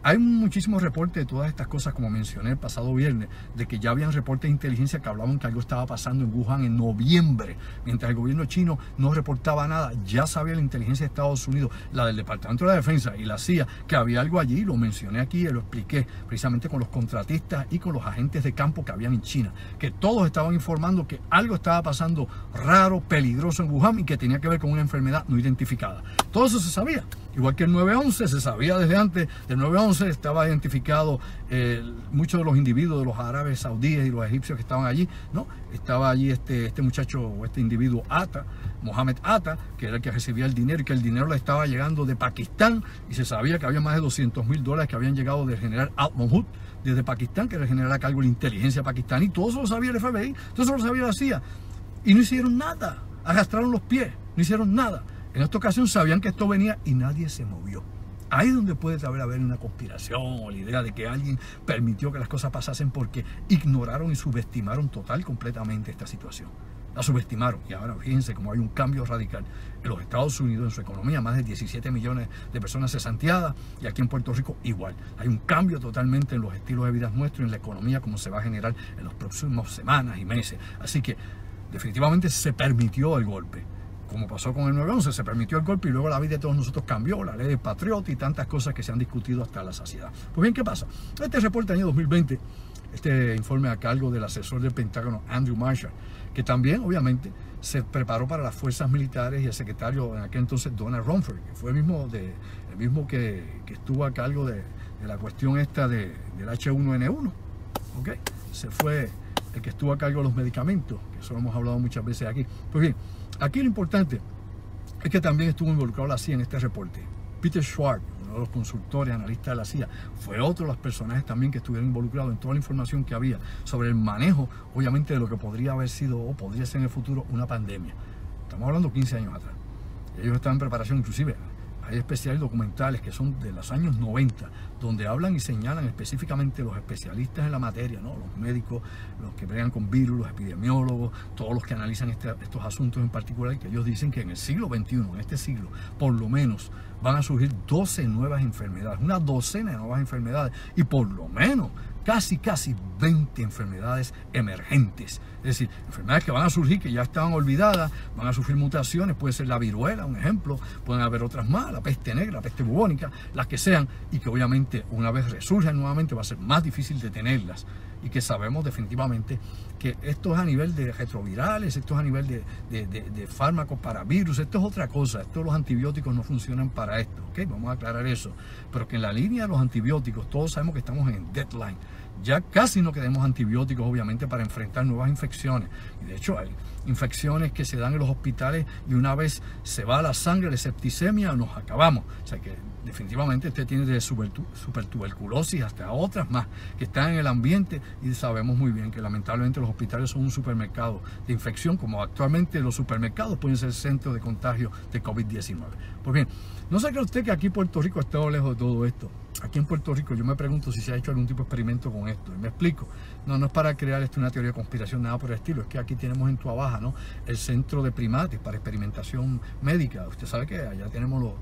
Hay muchísimos reportes de todas estas cosas, como mencioné el pasado viernes, de que ya habían reportes de inteligencia que hablaban que algo estaba pasando en Wuhan en noviembre, mientras el gobierno chino no reportaba nada. Ya sabía la inteligencia de Estados Unidos, la del Departamento de la Defensa y la CIA, que había algo allí. Lo mencioné aquí y lo expliqué precisamente con los contratistas y con los agentes de campo que habían en China, que todos estaban informando que algo estaba pasando raro, peligroso en Wuhan y que tenía que ver con una enfermedad no identificada. Todo eso se sabía. Igual que el 9/11 se sabía desde antes del 9/11, estaba identificado muchos de los individuos de los árabes saudíes y los egipcios que estaban allí, ¿no? Estaba allí este muchacho o este individuo Atta, Mohammed Atta, que era el que recibía el dinero y que el dinero le estaba llegando de Pakistán, y se sabía que había más de $200,000 que habían llegado del general Al-Mahmoud desde Pakistán, que era el general a cargo de la inteligencia pakistaní. Todo eso lo sabía el FBI, todo eso lo sabía la CIA, y no hicieron nada, arrastraron los pies, no hicieron nada. En esta ocasión sabían que esto venía y nadie se movió. Ahí es donde puede haber una conspiración o la idea de que alguien permitió que las cosas pasasen porque ignoraron y subestimaron completamente esta situación. La subestimaron, y ahora fíjense cómo hay un cambio radical en los Estados Unidos, en su economía, más de 17 millones de personas cesanteadas, y aquí en Puerto Rico igual. Hay un cambio totalmente en los estilos de vida nuestros, en la economía, como se va a generar en las próximas semanas y meses. Así que definitivamente se permitió el golpe. Como pasó con el 9/11, se permitió el golpe y luego la vida de todos nosotros cambió, la ley de patriota y tantas cosas que se han discutido hasta la saciedad. Pues bien, ¿qué pasa? Este reporte del año 2020, este informe a cargo del asesor del Pentágono, Andrew Marshall, que también, obviamente, se preparó para las fuerzas militares, y el secretario en aquel entonces, Donald Rumsfeld, que fue el mismo que estuvo a cargo de la cuestión esta del H1N1, ¿ok? Se fue el que estuvo a cargo de los medicamentos, que eso lo hemos hablado muchas veces aquí. Pues bien, aquí lo importante es que también estuvo involucrado la CIA en este reporte. Peter Schwartz, uno de los consultores, analistas de la CIA, fue otro de los personajes también que estuvieron involucrados en toda la información que había sobre el manejo, obviamente, de lo que podría haber sido o podría ser en el futuro una pandemia. Estamos hablando 15 años atrás. Ellos estaban en preparación, inclusive hay especiales documentales que son de los años 90, donde hablan y señalan específicamente los especialistas en la materia, ¿no? Los médicos, los que bregan con virus, los epidemiólogos, todos los que analizan estos asuntos en particular, que ellos dicen que en el siglo XXI, en este siglo, por lo menos van a surgir 12 nuevas enfermedades, una docena de nuevas enfermedades, y por lo menos casi 20 enfermedades emergentes. Es decir, enfermedades que van a surgir, que ya estaban olvidadas, van a sufrir mutaciones, puede ser la viruela, un ejemplo, pueden haber otras más, la peste negra, la peste bubónica, las que sean, y que obviamente una vez resurjan nuevamente va a ser más difícil detenerlas, y que sabemos definitivamente que esto es a nivel de retrovirales, esto es a nivel de fármacos para virus, esto es otra cosa, los antibióticos no funcionan para esto, ¿ok? Vamos a aclarar eso, pero que en la línea de los antibióticos todos sabemos que estamos en deadline. Ya casi no queremos antibióticos, obviamente, para enfrentar nuevas infecciones. Y de hecho hay infecciones que se dan en los hospitales y una vez se va la sangre de septicemia nos acabamos. O sea que definitivamente usted tiene de supertuberculosis hasta otras más que están en el ambiente, y sabemos muy bien que lamentablemente los hospitales son un supermercado de infección, como actualmente los supermercados pueden ser centros de contagio de COVID-19. Pues bien, no se cree usted que aquí Puerto Rico ha estado lejos de todo esto. Aquí en Puerto Rico yo me pregunto si se ha hecho algún tipo de experimento con esto. Y me explico. No es para crear una teoría de conspiración, nada por el estilo. Es que aquí tenemos en Tuabaja, ¿no?, el centro de primates para experimentación médica. Usted sabe que allá tenemos los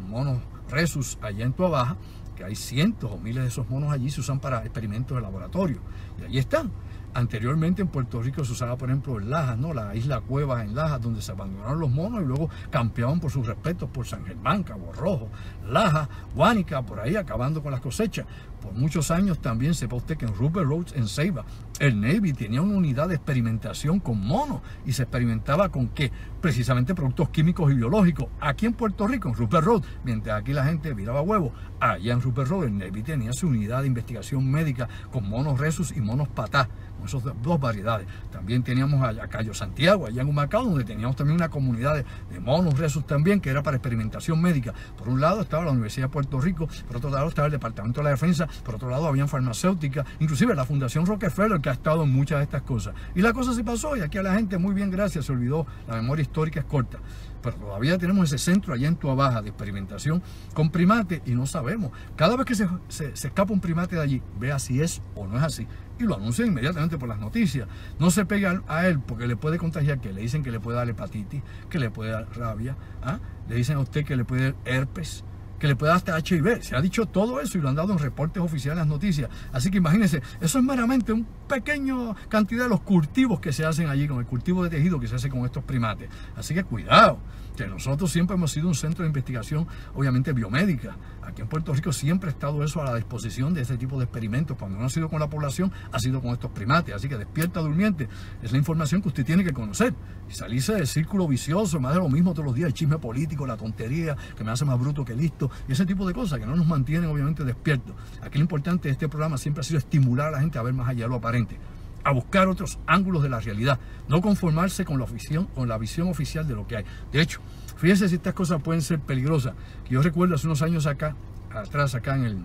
monos rhesus allá en Tuabaja, que hay cientos o miles de esos monos allí, se usan para experimentos de laboratorio. Y allí están. Anteriormente en Puerto Rico se usaba, por ejemplo, en Lajas, ¿no?, la isla Cuevas en Lajas, donde se abandonaron los monos y luego campeaban por sus respetos por San Germán, Cabo Rojo, Lajas, Guánica, por ahí acabando con las cosechas. Por muchos años también sepa usted que en Rupert Roads, en Ceiba, el Navy tenía una unidad de experimentación con monos y se experimentaba con qué, precisamente productos químicos y biológicos. Aquí en Puerto Rico, en Rupert Roads, mientras aquí la gente viraba huevos, allá en Rupert Roads el Navy tenía su unidad de investigación médica con monos rhesus y monos patá, con esas dos variedades. También teníamos allá Cayo Santiago, allá en Humacao, donde teníamos también una comunidad de monos rhesus también, que era para experimentación médica. Por un lado estaba la Universidad de Puerto Rico, por otro lado estaba el Departamento de la Defensa, por otro lado habían farmacéuticas, inclusive la Fundación Rockefeller, que ha estado en muchas de estas cosas. Y la cosa se pasó, y aquí a la gente, muy bien, gracias, se olvidó, la memoria histórica es corta. Pero todavía tenemos ese centro allá en Tuabaja de experimentación con primates y no sabemos. Cada vez que se escapa un primate de allí, vea si es o no es así. Y lo anuncian inmediatamente por las noticias. No se pega a él porque le puede contagiar, que le dicen que le puede dar hepatitis, que le puede dar rabia, ¿ah? Le dicen a usted que le puede dar herpes, que le puede dar hasta HIV. Se ha dicho todo eso y lo han dado en reportes oficiales en las noticias. Así que imagínense, eso es meramente un pequeño cantidad de los cultivos que se hacen allí, con el cultivo de tejido que se hace con estos primates. Así que cuidado, que nosotros siempre hemos sido un centro de investigación, obviamente biomédica. Aquí en Puerto Rico siempre ha estado eso a la disposición de este tipo de experimentos. Cuando no ha sido con la población, ha sido con estos primates. Así que despierta durmiente. Es la información que usted tiene que conocer. Y salirse del círculo vicioso, más de lo mismo todos los días, el chisme político, la tontería, que me hace más bruto que listo. Y ese tipo de cosas que no nos mantienen obviamente despiertos. Aquí lo importante de este programa siempre ha sido estimular a la gente a ver más allá de lo aparente, a buscar otros ángulos de la realidad, no conformarse con la visión oficial de lo que hay. De hecho, fíjense si estas cosas pueden ser peligrosas. Yo recuerdo hace unos años atrás, acá en el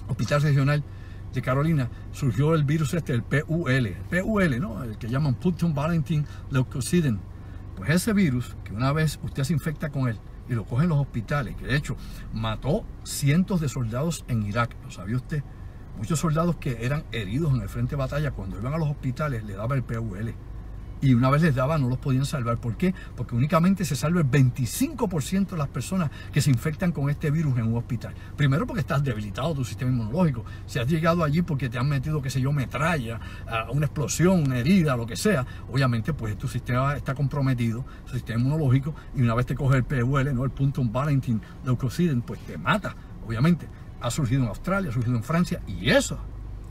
Hospital Regional de Carolina, surgió el virus el PUL, ¿no? El que llaman Punctum-Valentine Leukocidin. Pues ese virus, que una vez usted se infecta con él y lo cogen los hospitales, que de hecho mató cientos de soldados en Irak, ¿lo sabía usted? Muchos soldados que eran heridos en el frente de batalla, cuando iban a los hospitales le daba el PUL. Y una vez les daba, no los podían salvar. ¿Por qué? Porque únicamente se salva el 25% de las personas que se infectan con este virus en un hospital. Primero porque estás debilitado tu sistema inmunológico. Si has llegado allí porque te han metido, qué sé yo, metralla, una explosión, una herida, lo que sea, obviamente pues tu sistema está comprometido, tu sistema inmunológico, y una vez te coge el PUL, ¿no? El Punctum-Valentine Leukocidin, pues te mata, obviamente. Ha surgido en Australia, ha surgido en Francia, y eso,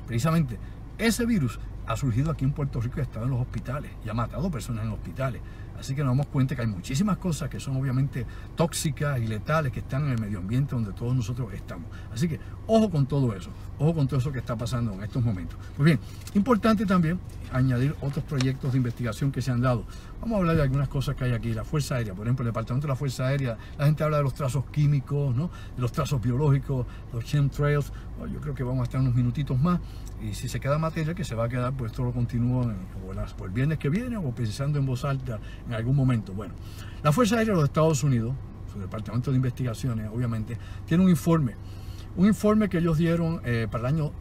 precisamente, ese virus ha surgido aquí en Puerto Rico y ha estado en los hospitales y ha matado personas en hospitales. Así que nos damos cuenta que hay muchísimas cosas que son obviamente tóxicas y letales que están en el medio ambiente donde todos nosotros estamos. Así que ojo con todo eso que está pasando en estos momentos. Pues bien, importante también añadir otros proyectos de investigación que se han dado. Vamos a hablar de algunas cosas que hay aquí. La Fuerza Aérea, por ejemplo, el Departamento de la Fuerza Aérea, la gente habla de los trazos químicos, ¿no? De los trazos biológicos, los chemtrails. Bueno, yo creo que vamos a estar unos minutitos más, y si se queda materia, que se va a quedar, pues esto lo continúo o el viernes que viene, o pensando en voz alta en algún momento. Bueno, la Fuerza Aérea de los Estados Unidos, su Departamento de Investigaciones, obviamente, tiene un informe que ellos dieron para el año,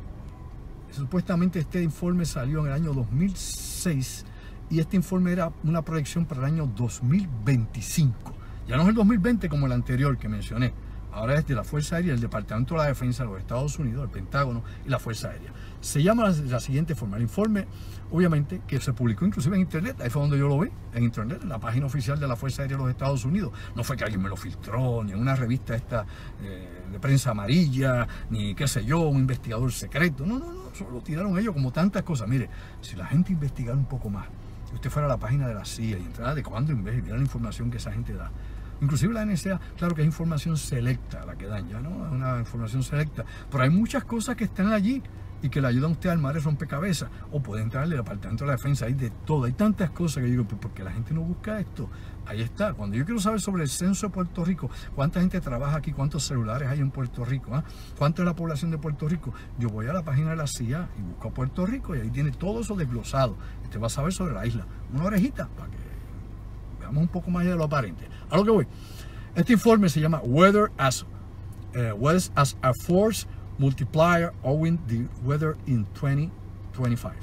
supuestamente este informe salió en el año 2006, y este informe era una proyección para el año 2025. Ya no es el 2020 como el anterior que mencioné. Ahora es de la Fuerza Aérea, el Departamento de la Defensa de los Estados Unidos, el Pentágono y la Fuerza Aérea. Se llama de la siguiente forma. El informe, obviamente, que se publicó inclusive en Internet, ahí fue donde yo lo vi, en Internet, en la página oficial de la Fuerza Aérea de los Estados Unidos. No fue que alguien me lo filtró, ni en una revista esta de prensa amarilla, ni qué sé yo, un investigador secreto. No, solo lo tiraron ellos como tantas cosas. Mire, si la gente investigara un poco más, si usted fuera a la página de la CIA y entrara de cuando en vez y viera la información que esa gente da. Inclusive la NSA, claro que es información selecta la que dan ya, ¿no? Es una información selecta. Pero hay muchas cosas que están allí y que le ayudan a usted a armar el rompecabezas. O puede entrar al Departamento de la Defensa, hay de todo. Hay tantas cosas que yo digo, ¿por qué la gente no busca esto? Ahí está. Cuando yo quiero saber sobre el censo de Puerto Rico, cuánta gente trabaja aquí, cuántos celulares hay en Puerto Rico, ¿ah? ¿Cuánto es la población de Puerto Rico? Yo voy a la página de la CIA y busco a Puerto Rico y ahí tiene todo eso desglosado. Usted va a saber sobre la isla. Una orejita para que veamos un poco más allá de lo aparente. A lo que voy. Este informe se llama Weather as a Force Multiplier Owing the Weather in 2025.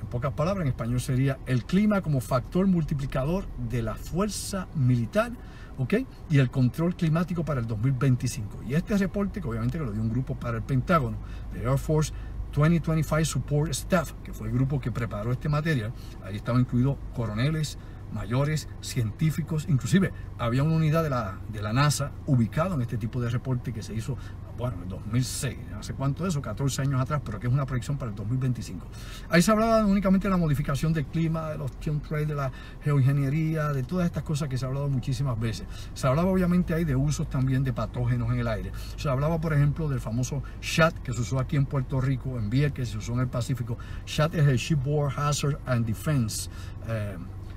En pocas palabras, en español sería el clima como factor multiplicador de la fuerza militar, ¿ok? Y el control climático para el 2025. Y este reporte, que obviamente lo dio un grupo para el Pentágono, de Air Force 2025 Support Staff, que fue el grupo que preparó este material. Ahí estaban incluidos coroneles, mayores, científicos, inclusive había una unidad de la NASA ubicada en este tipo de reporte que se hizo bueno, en 2006, hace cuánto eso, 14 años atrás, pero que es una proyección para el 2025. Ahí se hablaba únicamente de la modificación del clima, de los chemtrails, de la geoingeniería, de todas estas cosas que se ha hablado muchísimas veces. Se hablaba obviamente ahí de usos también de patógenos en el aire. Se hablaba, por ejemplo, del famoso SHAT que se usó aquí en Puerto Rico, en Vieques, que se usó en el Pacífico. SHAT es el Shipboard Hazard and Defense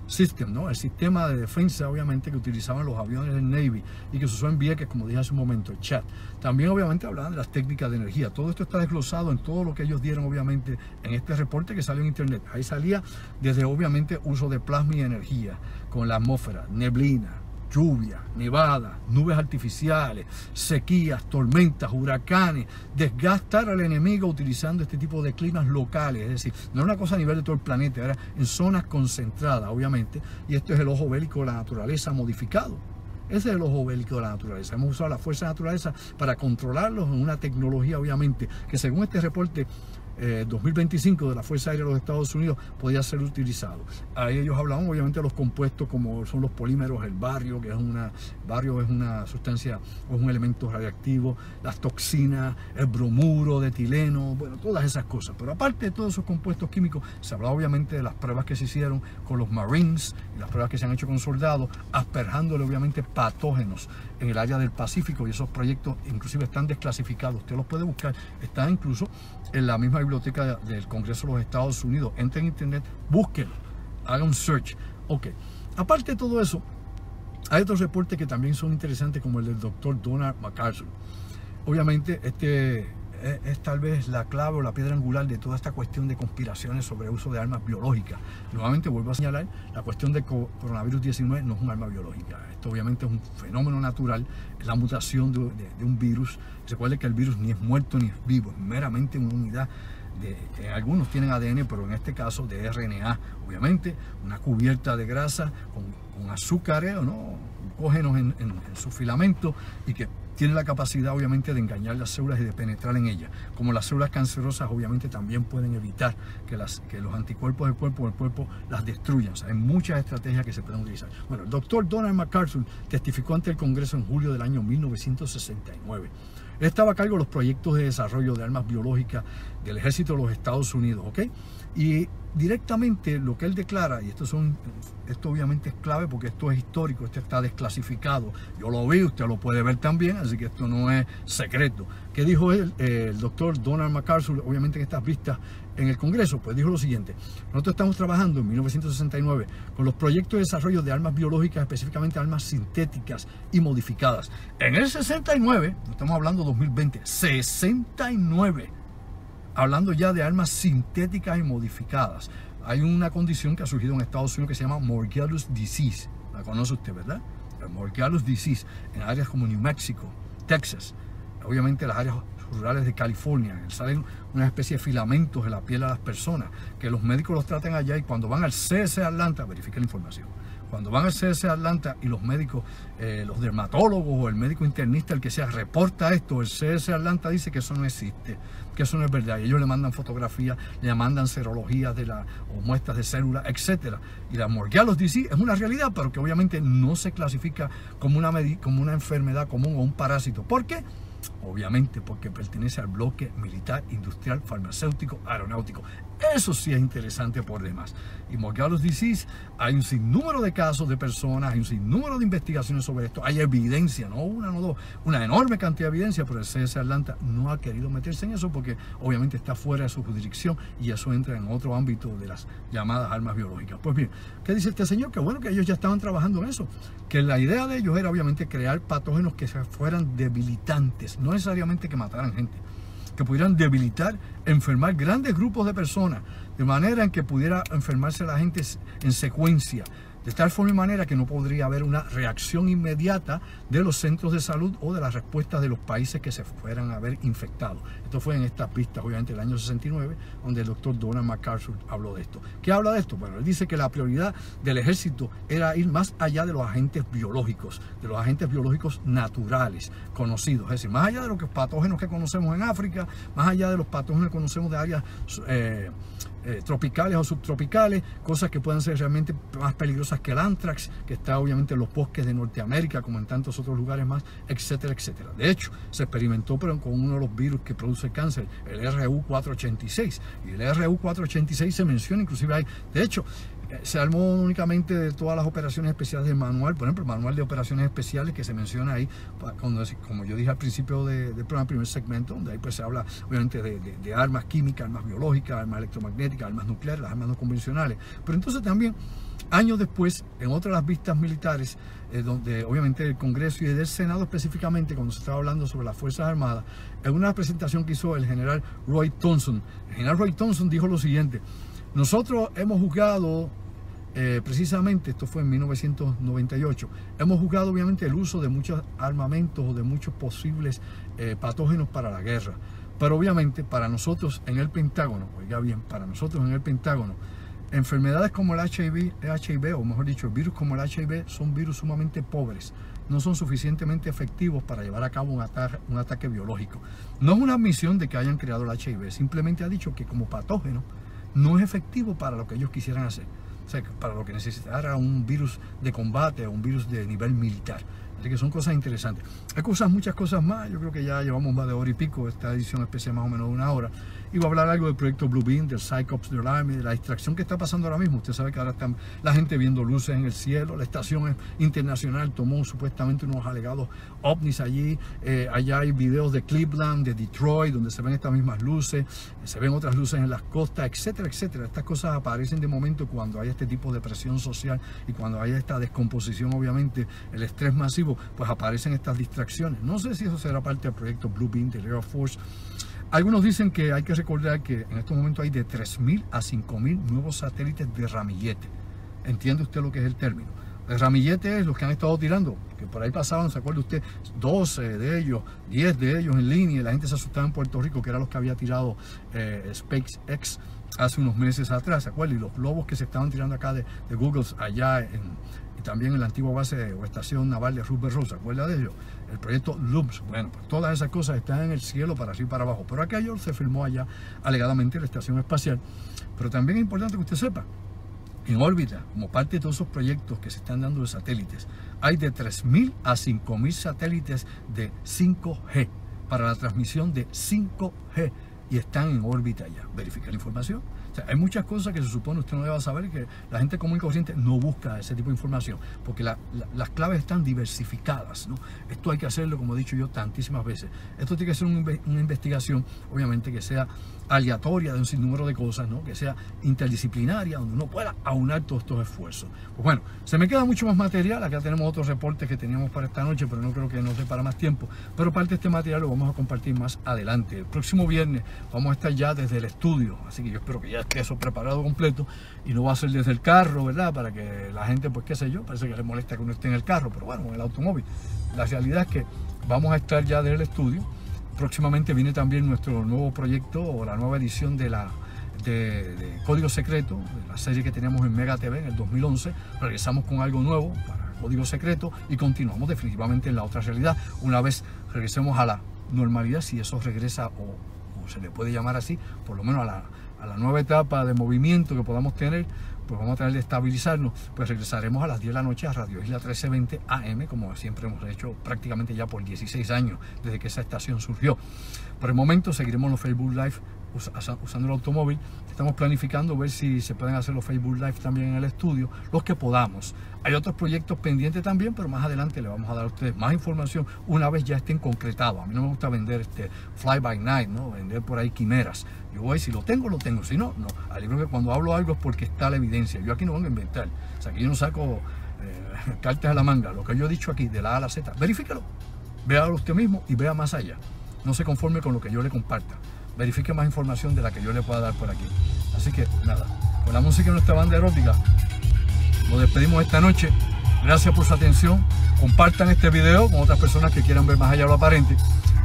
System, ¿no? El sistema de defensa, obviamente, que utilizaban los aviones del Navy y que se usó en Vieques, como dije hace un momento, el SHAT. También, obviamente, hablaban de las técnicas de energía. Todo esto está desglosado en todo lo que ellos dieron, obviamente, en este reporte que salió en Internet. Ahí salía desde, obviamente, uso de plasma y energía con la atmósfera, neblina, lluvia, nevada, nubes artificiales, sequías, tormentas, huracanes, desgastar al enemigo utilizando este tipo de climas locales, es decir, no era una cosa a nivel de todo el planeta, era en zonas concentradas, obviamente, y esto es el ojo bélico de la naturaleza modificado. Ese es el ojo bélico de la naturaleza. Hemos usado la fuerza de la naturaleza para controlarlos en una tecnología, obviamente, que según este reporte 2025 de la Fuerza Aérea de los Estados Unidos podía ser utilizado. Ahí ellos hablaban obviamente de los compuestos como son los polímeros, el bario, que es una sustancia o es un elemento radiactivo, las toxinas, el bromuro de etileno, bueno, todas esas cosas. Pero aparte de todos esos compuestos químicos, se hablaba obviamente de las pruebas que se hicieron con los Marines y las pruebas que se han hecho con soldados, asperjándole obviamente patógenos en el área del Pacífico, y esos proyectos inclusive están desclasificados. Usted los puede buscar, están incluso en la misma biblioteca del Congreso de los Estados Unidos. Entre en internet, búsquenlo, haga un search. Ok, aparte de todo eso, hay otros reportes que también son interesantes, como el del doctor Donald MacArthur. Obviamente este es tal vez la clave o la piedra angular de toda esta cuestión de conspiraciones sobre el uso de armas biológicas. Nuevamente vuelvo a señalar, la cuestión del coronavirus 19 no es un arma biológica. Esto obviamente es un fenómeno natural, es la mutación de un virus. Recuerde que el virus ni es muerto ni es vivo, es meramente una unidad algunos tienen ADN, pero en este caso de RNA, obviamente, una cubierta de grasa con azúcares, ¿no? Glucógenos en su filamento, y que tiene la capacidad obviamente de engañar las células y de penetrar en ellas. Como las células cancerosas obviamente también pueden evitar que los anticuerpos del cuerpo las destruyan. O sea, hay muchas estrategias que se pueden utilizar. Bueno, el doctor Donald MacArthur testificó ante el Congreso en julio del año 1969. Él estaba a cargo de los proyectos de desarrollo de armas biológicas del ejército de los Estados Unidos, ¿ok? Y directamente lo que él declara, y esto obviamente es clave porque esto es histórico, esto está desclasificado, yo lo vi, usted lo puede ver también, así que esto no es secreto. ¿Qué dijo él, el doctor Donald MacArthur, obviamente en estas vistas en el Congreso? Pues dijo lo siguiente: nosotros estamos trabajando en 1969 con los proyectos de desarrollo de armas biológicas, específicamente armas sintéticas y modificadas. En el 69, no estamos hablando 2020, 69, hablando ya de armas sintéticas y modificadas. Hay una condición que ha surgido en Estados Unidos que se llama Morgellons Disease. La conoce usted, ¿verdad? El Morgellons Disease en áreas como New Mexico, Texas, obviamente las áreas rurales de California. Salen una especie de filamentos en la piel de las personas que los médicos los tratan allá, y cuando van al CDC Atlanta, verifiquen la información. Cuando van al CDC Atlanta y los médicos, los dermatólogos o el médico internista, el que sea, reporta esto, el CDC Atlanta dice que eso no existe, que eso no es verdad. Y ellos le mandan fotografías, le mandan serologías o muestras de células, etc. Y la Morgellons disease es una realidad, pero que obviamente no se clasifica como una enfermedad común o un parásito. ¿Por qué? Obviamente porque pertenece al bloque militar, industrial, farmacéutico, aeronáutico. Eso sí es interesante por demás. Y Morgellons disease, hay un sinnúmero de casos de personas, hay un sinnúmero de investigaciones sobre esto, hay evidencia, no una, no dos, una enorme cantidad de evidencia, pero el CDC Atlanta no ha querido meterse en eso porque obviamente está fuera de su jurisdicción, y eso entra en otro ámbito de las llamadas armas biológicas. Pues bien, ¿qué dice este señor? Que bueno, que ellos ya estaban trabajando en eso, que la idea de ellos era obviamente crear patógenos que fueran debilitantes, no necesariamente que mataran gente, que pudieran debilitar, enfermar grandes grupos de personas, de manera en que pudiera enfermarse la gente en secuencia, de tal forma y manera que no podría haber una reacción inmediata de los centros de salud o de las respuestas de los países que se fueran a ver infectados. Esto fue en estas vistas, obviamente, el año 69, donde el doctor Donald MacArthur habló de esto. ¿Qué habla de esto? Bueno, él dice que la prioridad del ejército era ir más allá de los agentes biológicos, naturales, conocidos. Es decir, más allá de los patógenos que conocemos en África, más allá de los patógenos que conocemos de áreas tropicales o subtropicales, cosas que puedan ser realmente más peligrosas que el anthrax, que está obviamente en los bosques de Norteamérica, como en tantos otros lugares más, etcétera, etcétera. De hecho, se experimentó con uno de los virus que produce cáncer, el RU486, y el RU486 se menciona inclusive ahí. De hecho, se armó únicamente de todas las operaciones especiales del manual, por ejemplo, el manual de operaciones especiales que se menciona ahí, como yo dije al principio del programa, primer segmento, donde ahí pues se habla obviamente de armas químicas, armas biológicas, armas electromagnéticas, armas nucleares, las armas no convencionales. Pero entonces también, años después, en otra de las vistas militares, donde obviamente el Congreso y del Senado específicamente, cuando se estaba hablando sobre las Fuerzas Armadas, en una presentación que hizo el general Roy Thompson, el general Roy Thompson dijo lo siguiente: nosotros hemos juzgado, precisamente, esto fue en 1998, hemos juzgado obviamente el uso de muchos armamentos o de muchos posibles patógenos para la guerra. Pero obviamente para nosotros en el Pentágono, oiga bien, para nosotros en el Pentágono, enfermedades como el HIV, o mejor dicho, virus como el HIV, son virus sumamente pobres. No son suficientemente efectivos para llevar a cabo un ataque biológico. No es una admisión de que hayan creado el HIV, simplemente ha dicho que como patógeno no es efectivo para lo que ellos quisieran hacer. O sea, para lo que necesitara un virus de combate o un virus de nivel militar. Así que son cosas interesantes. Hay muchas cosas más. Yo creo que ya llevamos más de hora y pico, esta edición especial más o menos de 1 hora. Y voy a hablar algo del proyecto Blue Beam, del Cyclops del Army, de la distracción que está pasando ahora mismo. Usted sabe que ahora está la gente viendo luces en el cielo. La estación internacional tomó supuestamente unos alegados ovnis allí. Allá hay videos de Cleveland, de Detroit, donde se ven estas mismas luces. Se ven otras luces en las costas, etcétera, etcétera. Estas cosas aparecen de momento cuando hay este tipo de presión social y cuando hay esta descomposición, obviamente, el estrés masivo, pues aparecen estas distracciones. No sé si eso será parte del proyecto Blue Beam del Air Force. Algunos dicen que hay que recordar que en estos momentos hay de 3.000 a 5.000 nuevos satélites de ramillete. ¿Entiende usted lo que es el término? El ramillete es los que han estado tirando, que por ahí pasaban, ¿se acuerda usted? 12 de ellos, 10 de ellos en línea, y la gente se asustaba en Puerto Rico, que eran los que había tirado SpaceX hace unos meses atrás, ¿se acuerda? Y los globos que se estaban tirando acá de Google allá y también en la antigua base o estación naval de Ruber Road, ¿se acuerda de ello? El proyecto LUMS. Bueno, pues todas esas cosas están en el cielo para arriba y para abajo. Pero aquello se filmó allá, alegadamente, en la estación espacial. Pero también es importante que usted sepa, en órbita, como parte de todos esos proyectos que se están dando de satélites, hay de 3.000 a 5.000 satélites de 5G para la transmisión de 5G y están en órbita ya. Verifica la información. O sea, hay muchas cosas que se supone usted no deba saber, que la gente común y corriente no busca ese tipo de información, porque las claves están diversificadas, ¿no? Esto hay que hacerlo, como he dicho yo tantísimas veces. Esto tiene que ser una investigación, obviamente, que sea aleatoria de un sinnúmero de cosas, ¿no? Que sea interdisciplinaria, donde uno pueda aunar todos estos esfuerzos. Pues bueno, se me queda mucho más material. Acá tenemos otros reportes que teníamos para esta noche, pero no creo que nos dé para más tiempo. Pero parte de este material lo vamos a compartir más adelante. El próximo viernes vamos a estar ya desde el estudio, así que yo espero que ya esté eso preparado completo y no va a ser desde el carro, ¿verdad? Para que la gente, pues qué sé yo, parece que le molesta que uno esté en el carro, pero bueno, en el automóvil. La realidad es que vamos a estar ya desde el estudio. Próximamente viene también nuestro nuevo proyecto o la nueva edición de Código Secreto, de la serie que teníamos en Mega TV en el 2011. Regresamos con algo nuevo para Código Secreto y continuamos definitivamente en la otra realidad. Una vez regresemos a la normalidad, si eso regresa o se le puede llamar así, por lo menos a la nueva etapa de movimiento que podamos tener, pues vamos a tratar de estabilizarnos, pues regresaremos a las 10 de la noche a Radio Isla 1320 AM, como siempre hemos hecho prácticamente ya por 16 años, desde que esa estación surgió. Por el momento seguiremos los Facebook Live usando el automóvil. Estamos planificando ver si se pueden hacer los Facebook Live también en el estudio, los que podamos. Hay otros proyectos pendientes también, pero más adelante le vamos a dar a ustedes más información una vez ya estén concretados. A mí no me gusta vender fly by night, ¿no? Vender por ahí quimeras. Yo voy, si lo tengo, si no, no. Al libro que cuando hablo algo es porque está la evidencia. Yo aquí no vengo a inventar. O sea, que yo no saco cartas a la manga. Lo que yo he dicho aquí, de la A a la Z, verifíquelo. Véalo usted mismo y vea más allá. No se conforme con lo que yo le comparta. Verifique más información de la que yo le pueda dar por aquí. Así que nada, con la música de nuestra banda erótica nos despedimos esta noche. Gracias por su atención. Compartan este video con otras personas que quieran ver más allá de lo aparente.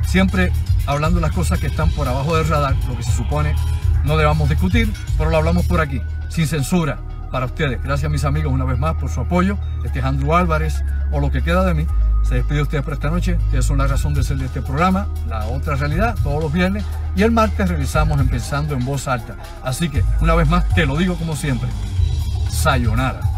Siempre hablando las cosas que están por abajo del radar, lo que se supone no debamos discutir, pero lo hablamos por aquí, sin censura, para ustedes. Gracias mis amigos una vez más por su apoyo. Este es Andrew Álvarez, o lo que queda de mí, Se despide usted por esta noche. Ustedes son la razón de ser de este programa, La Otra Realidad, todos los viernes. Y el martes regresamos empezando en voz alta. Así que, una vez más, te lo digo como siempre. Sayonara.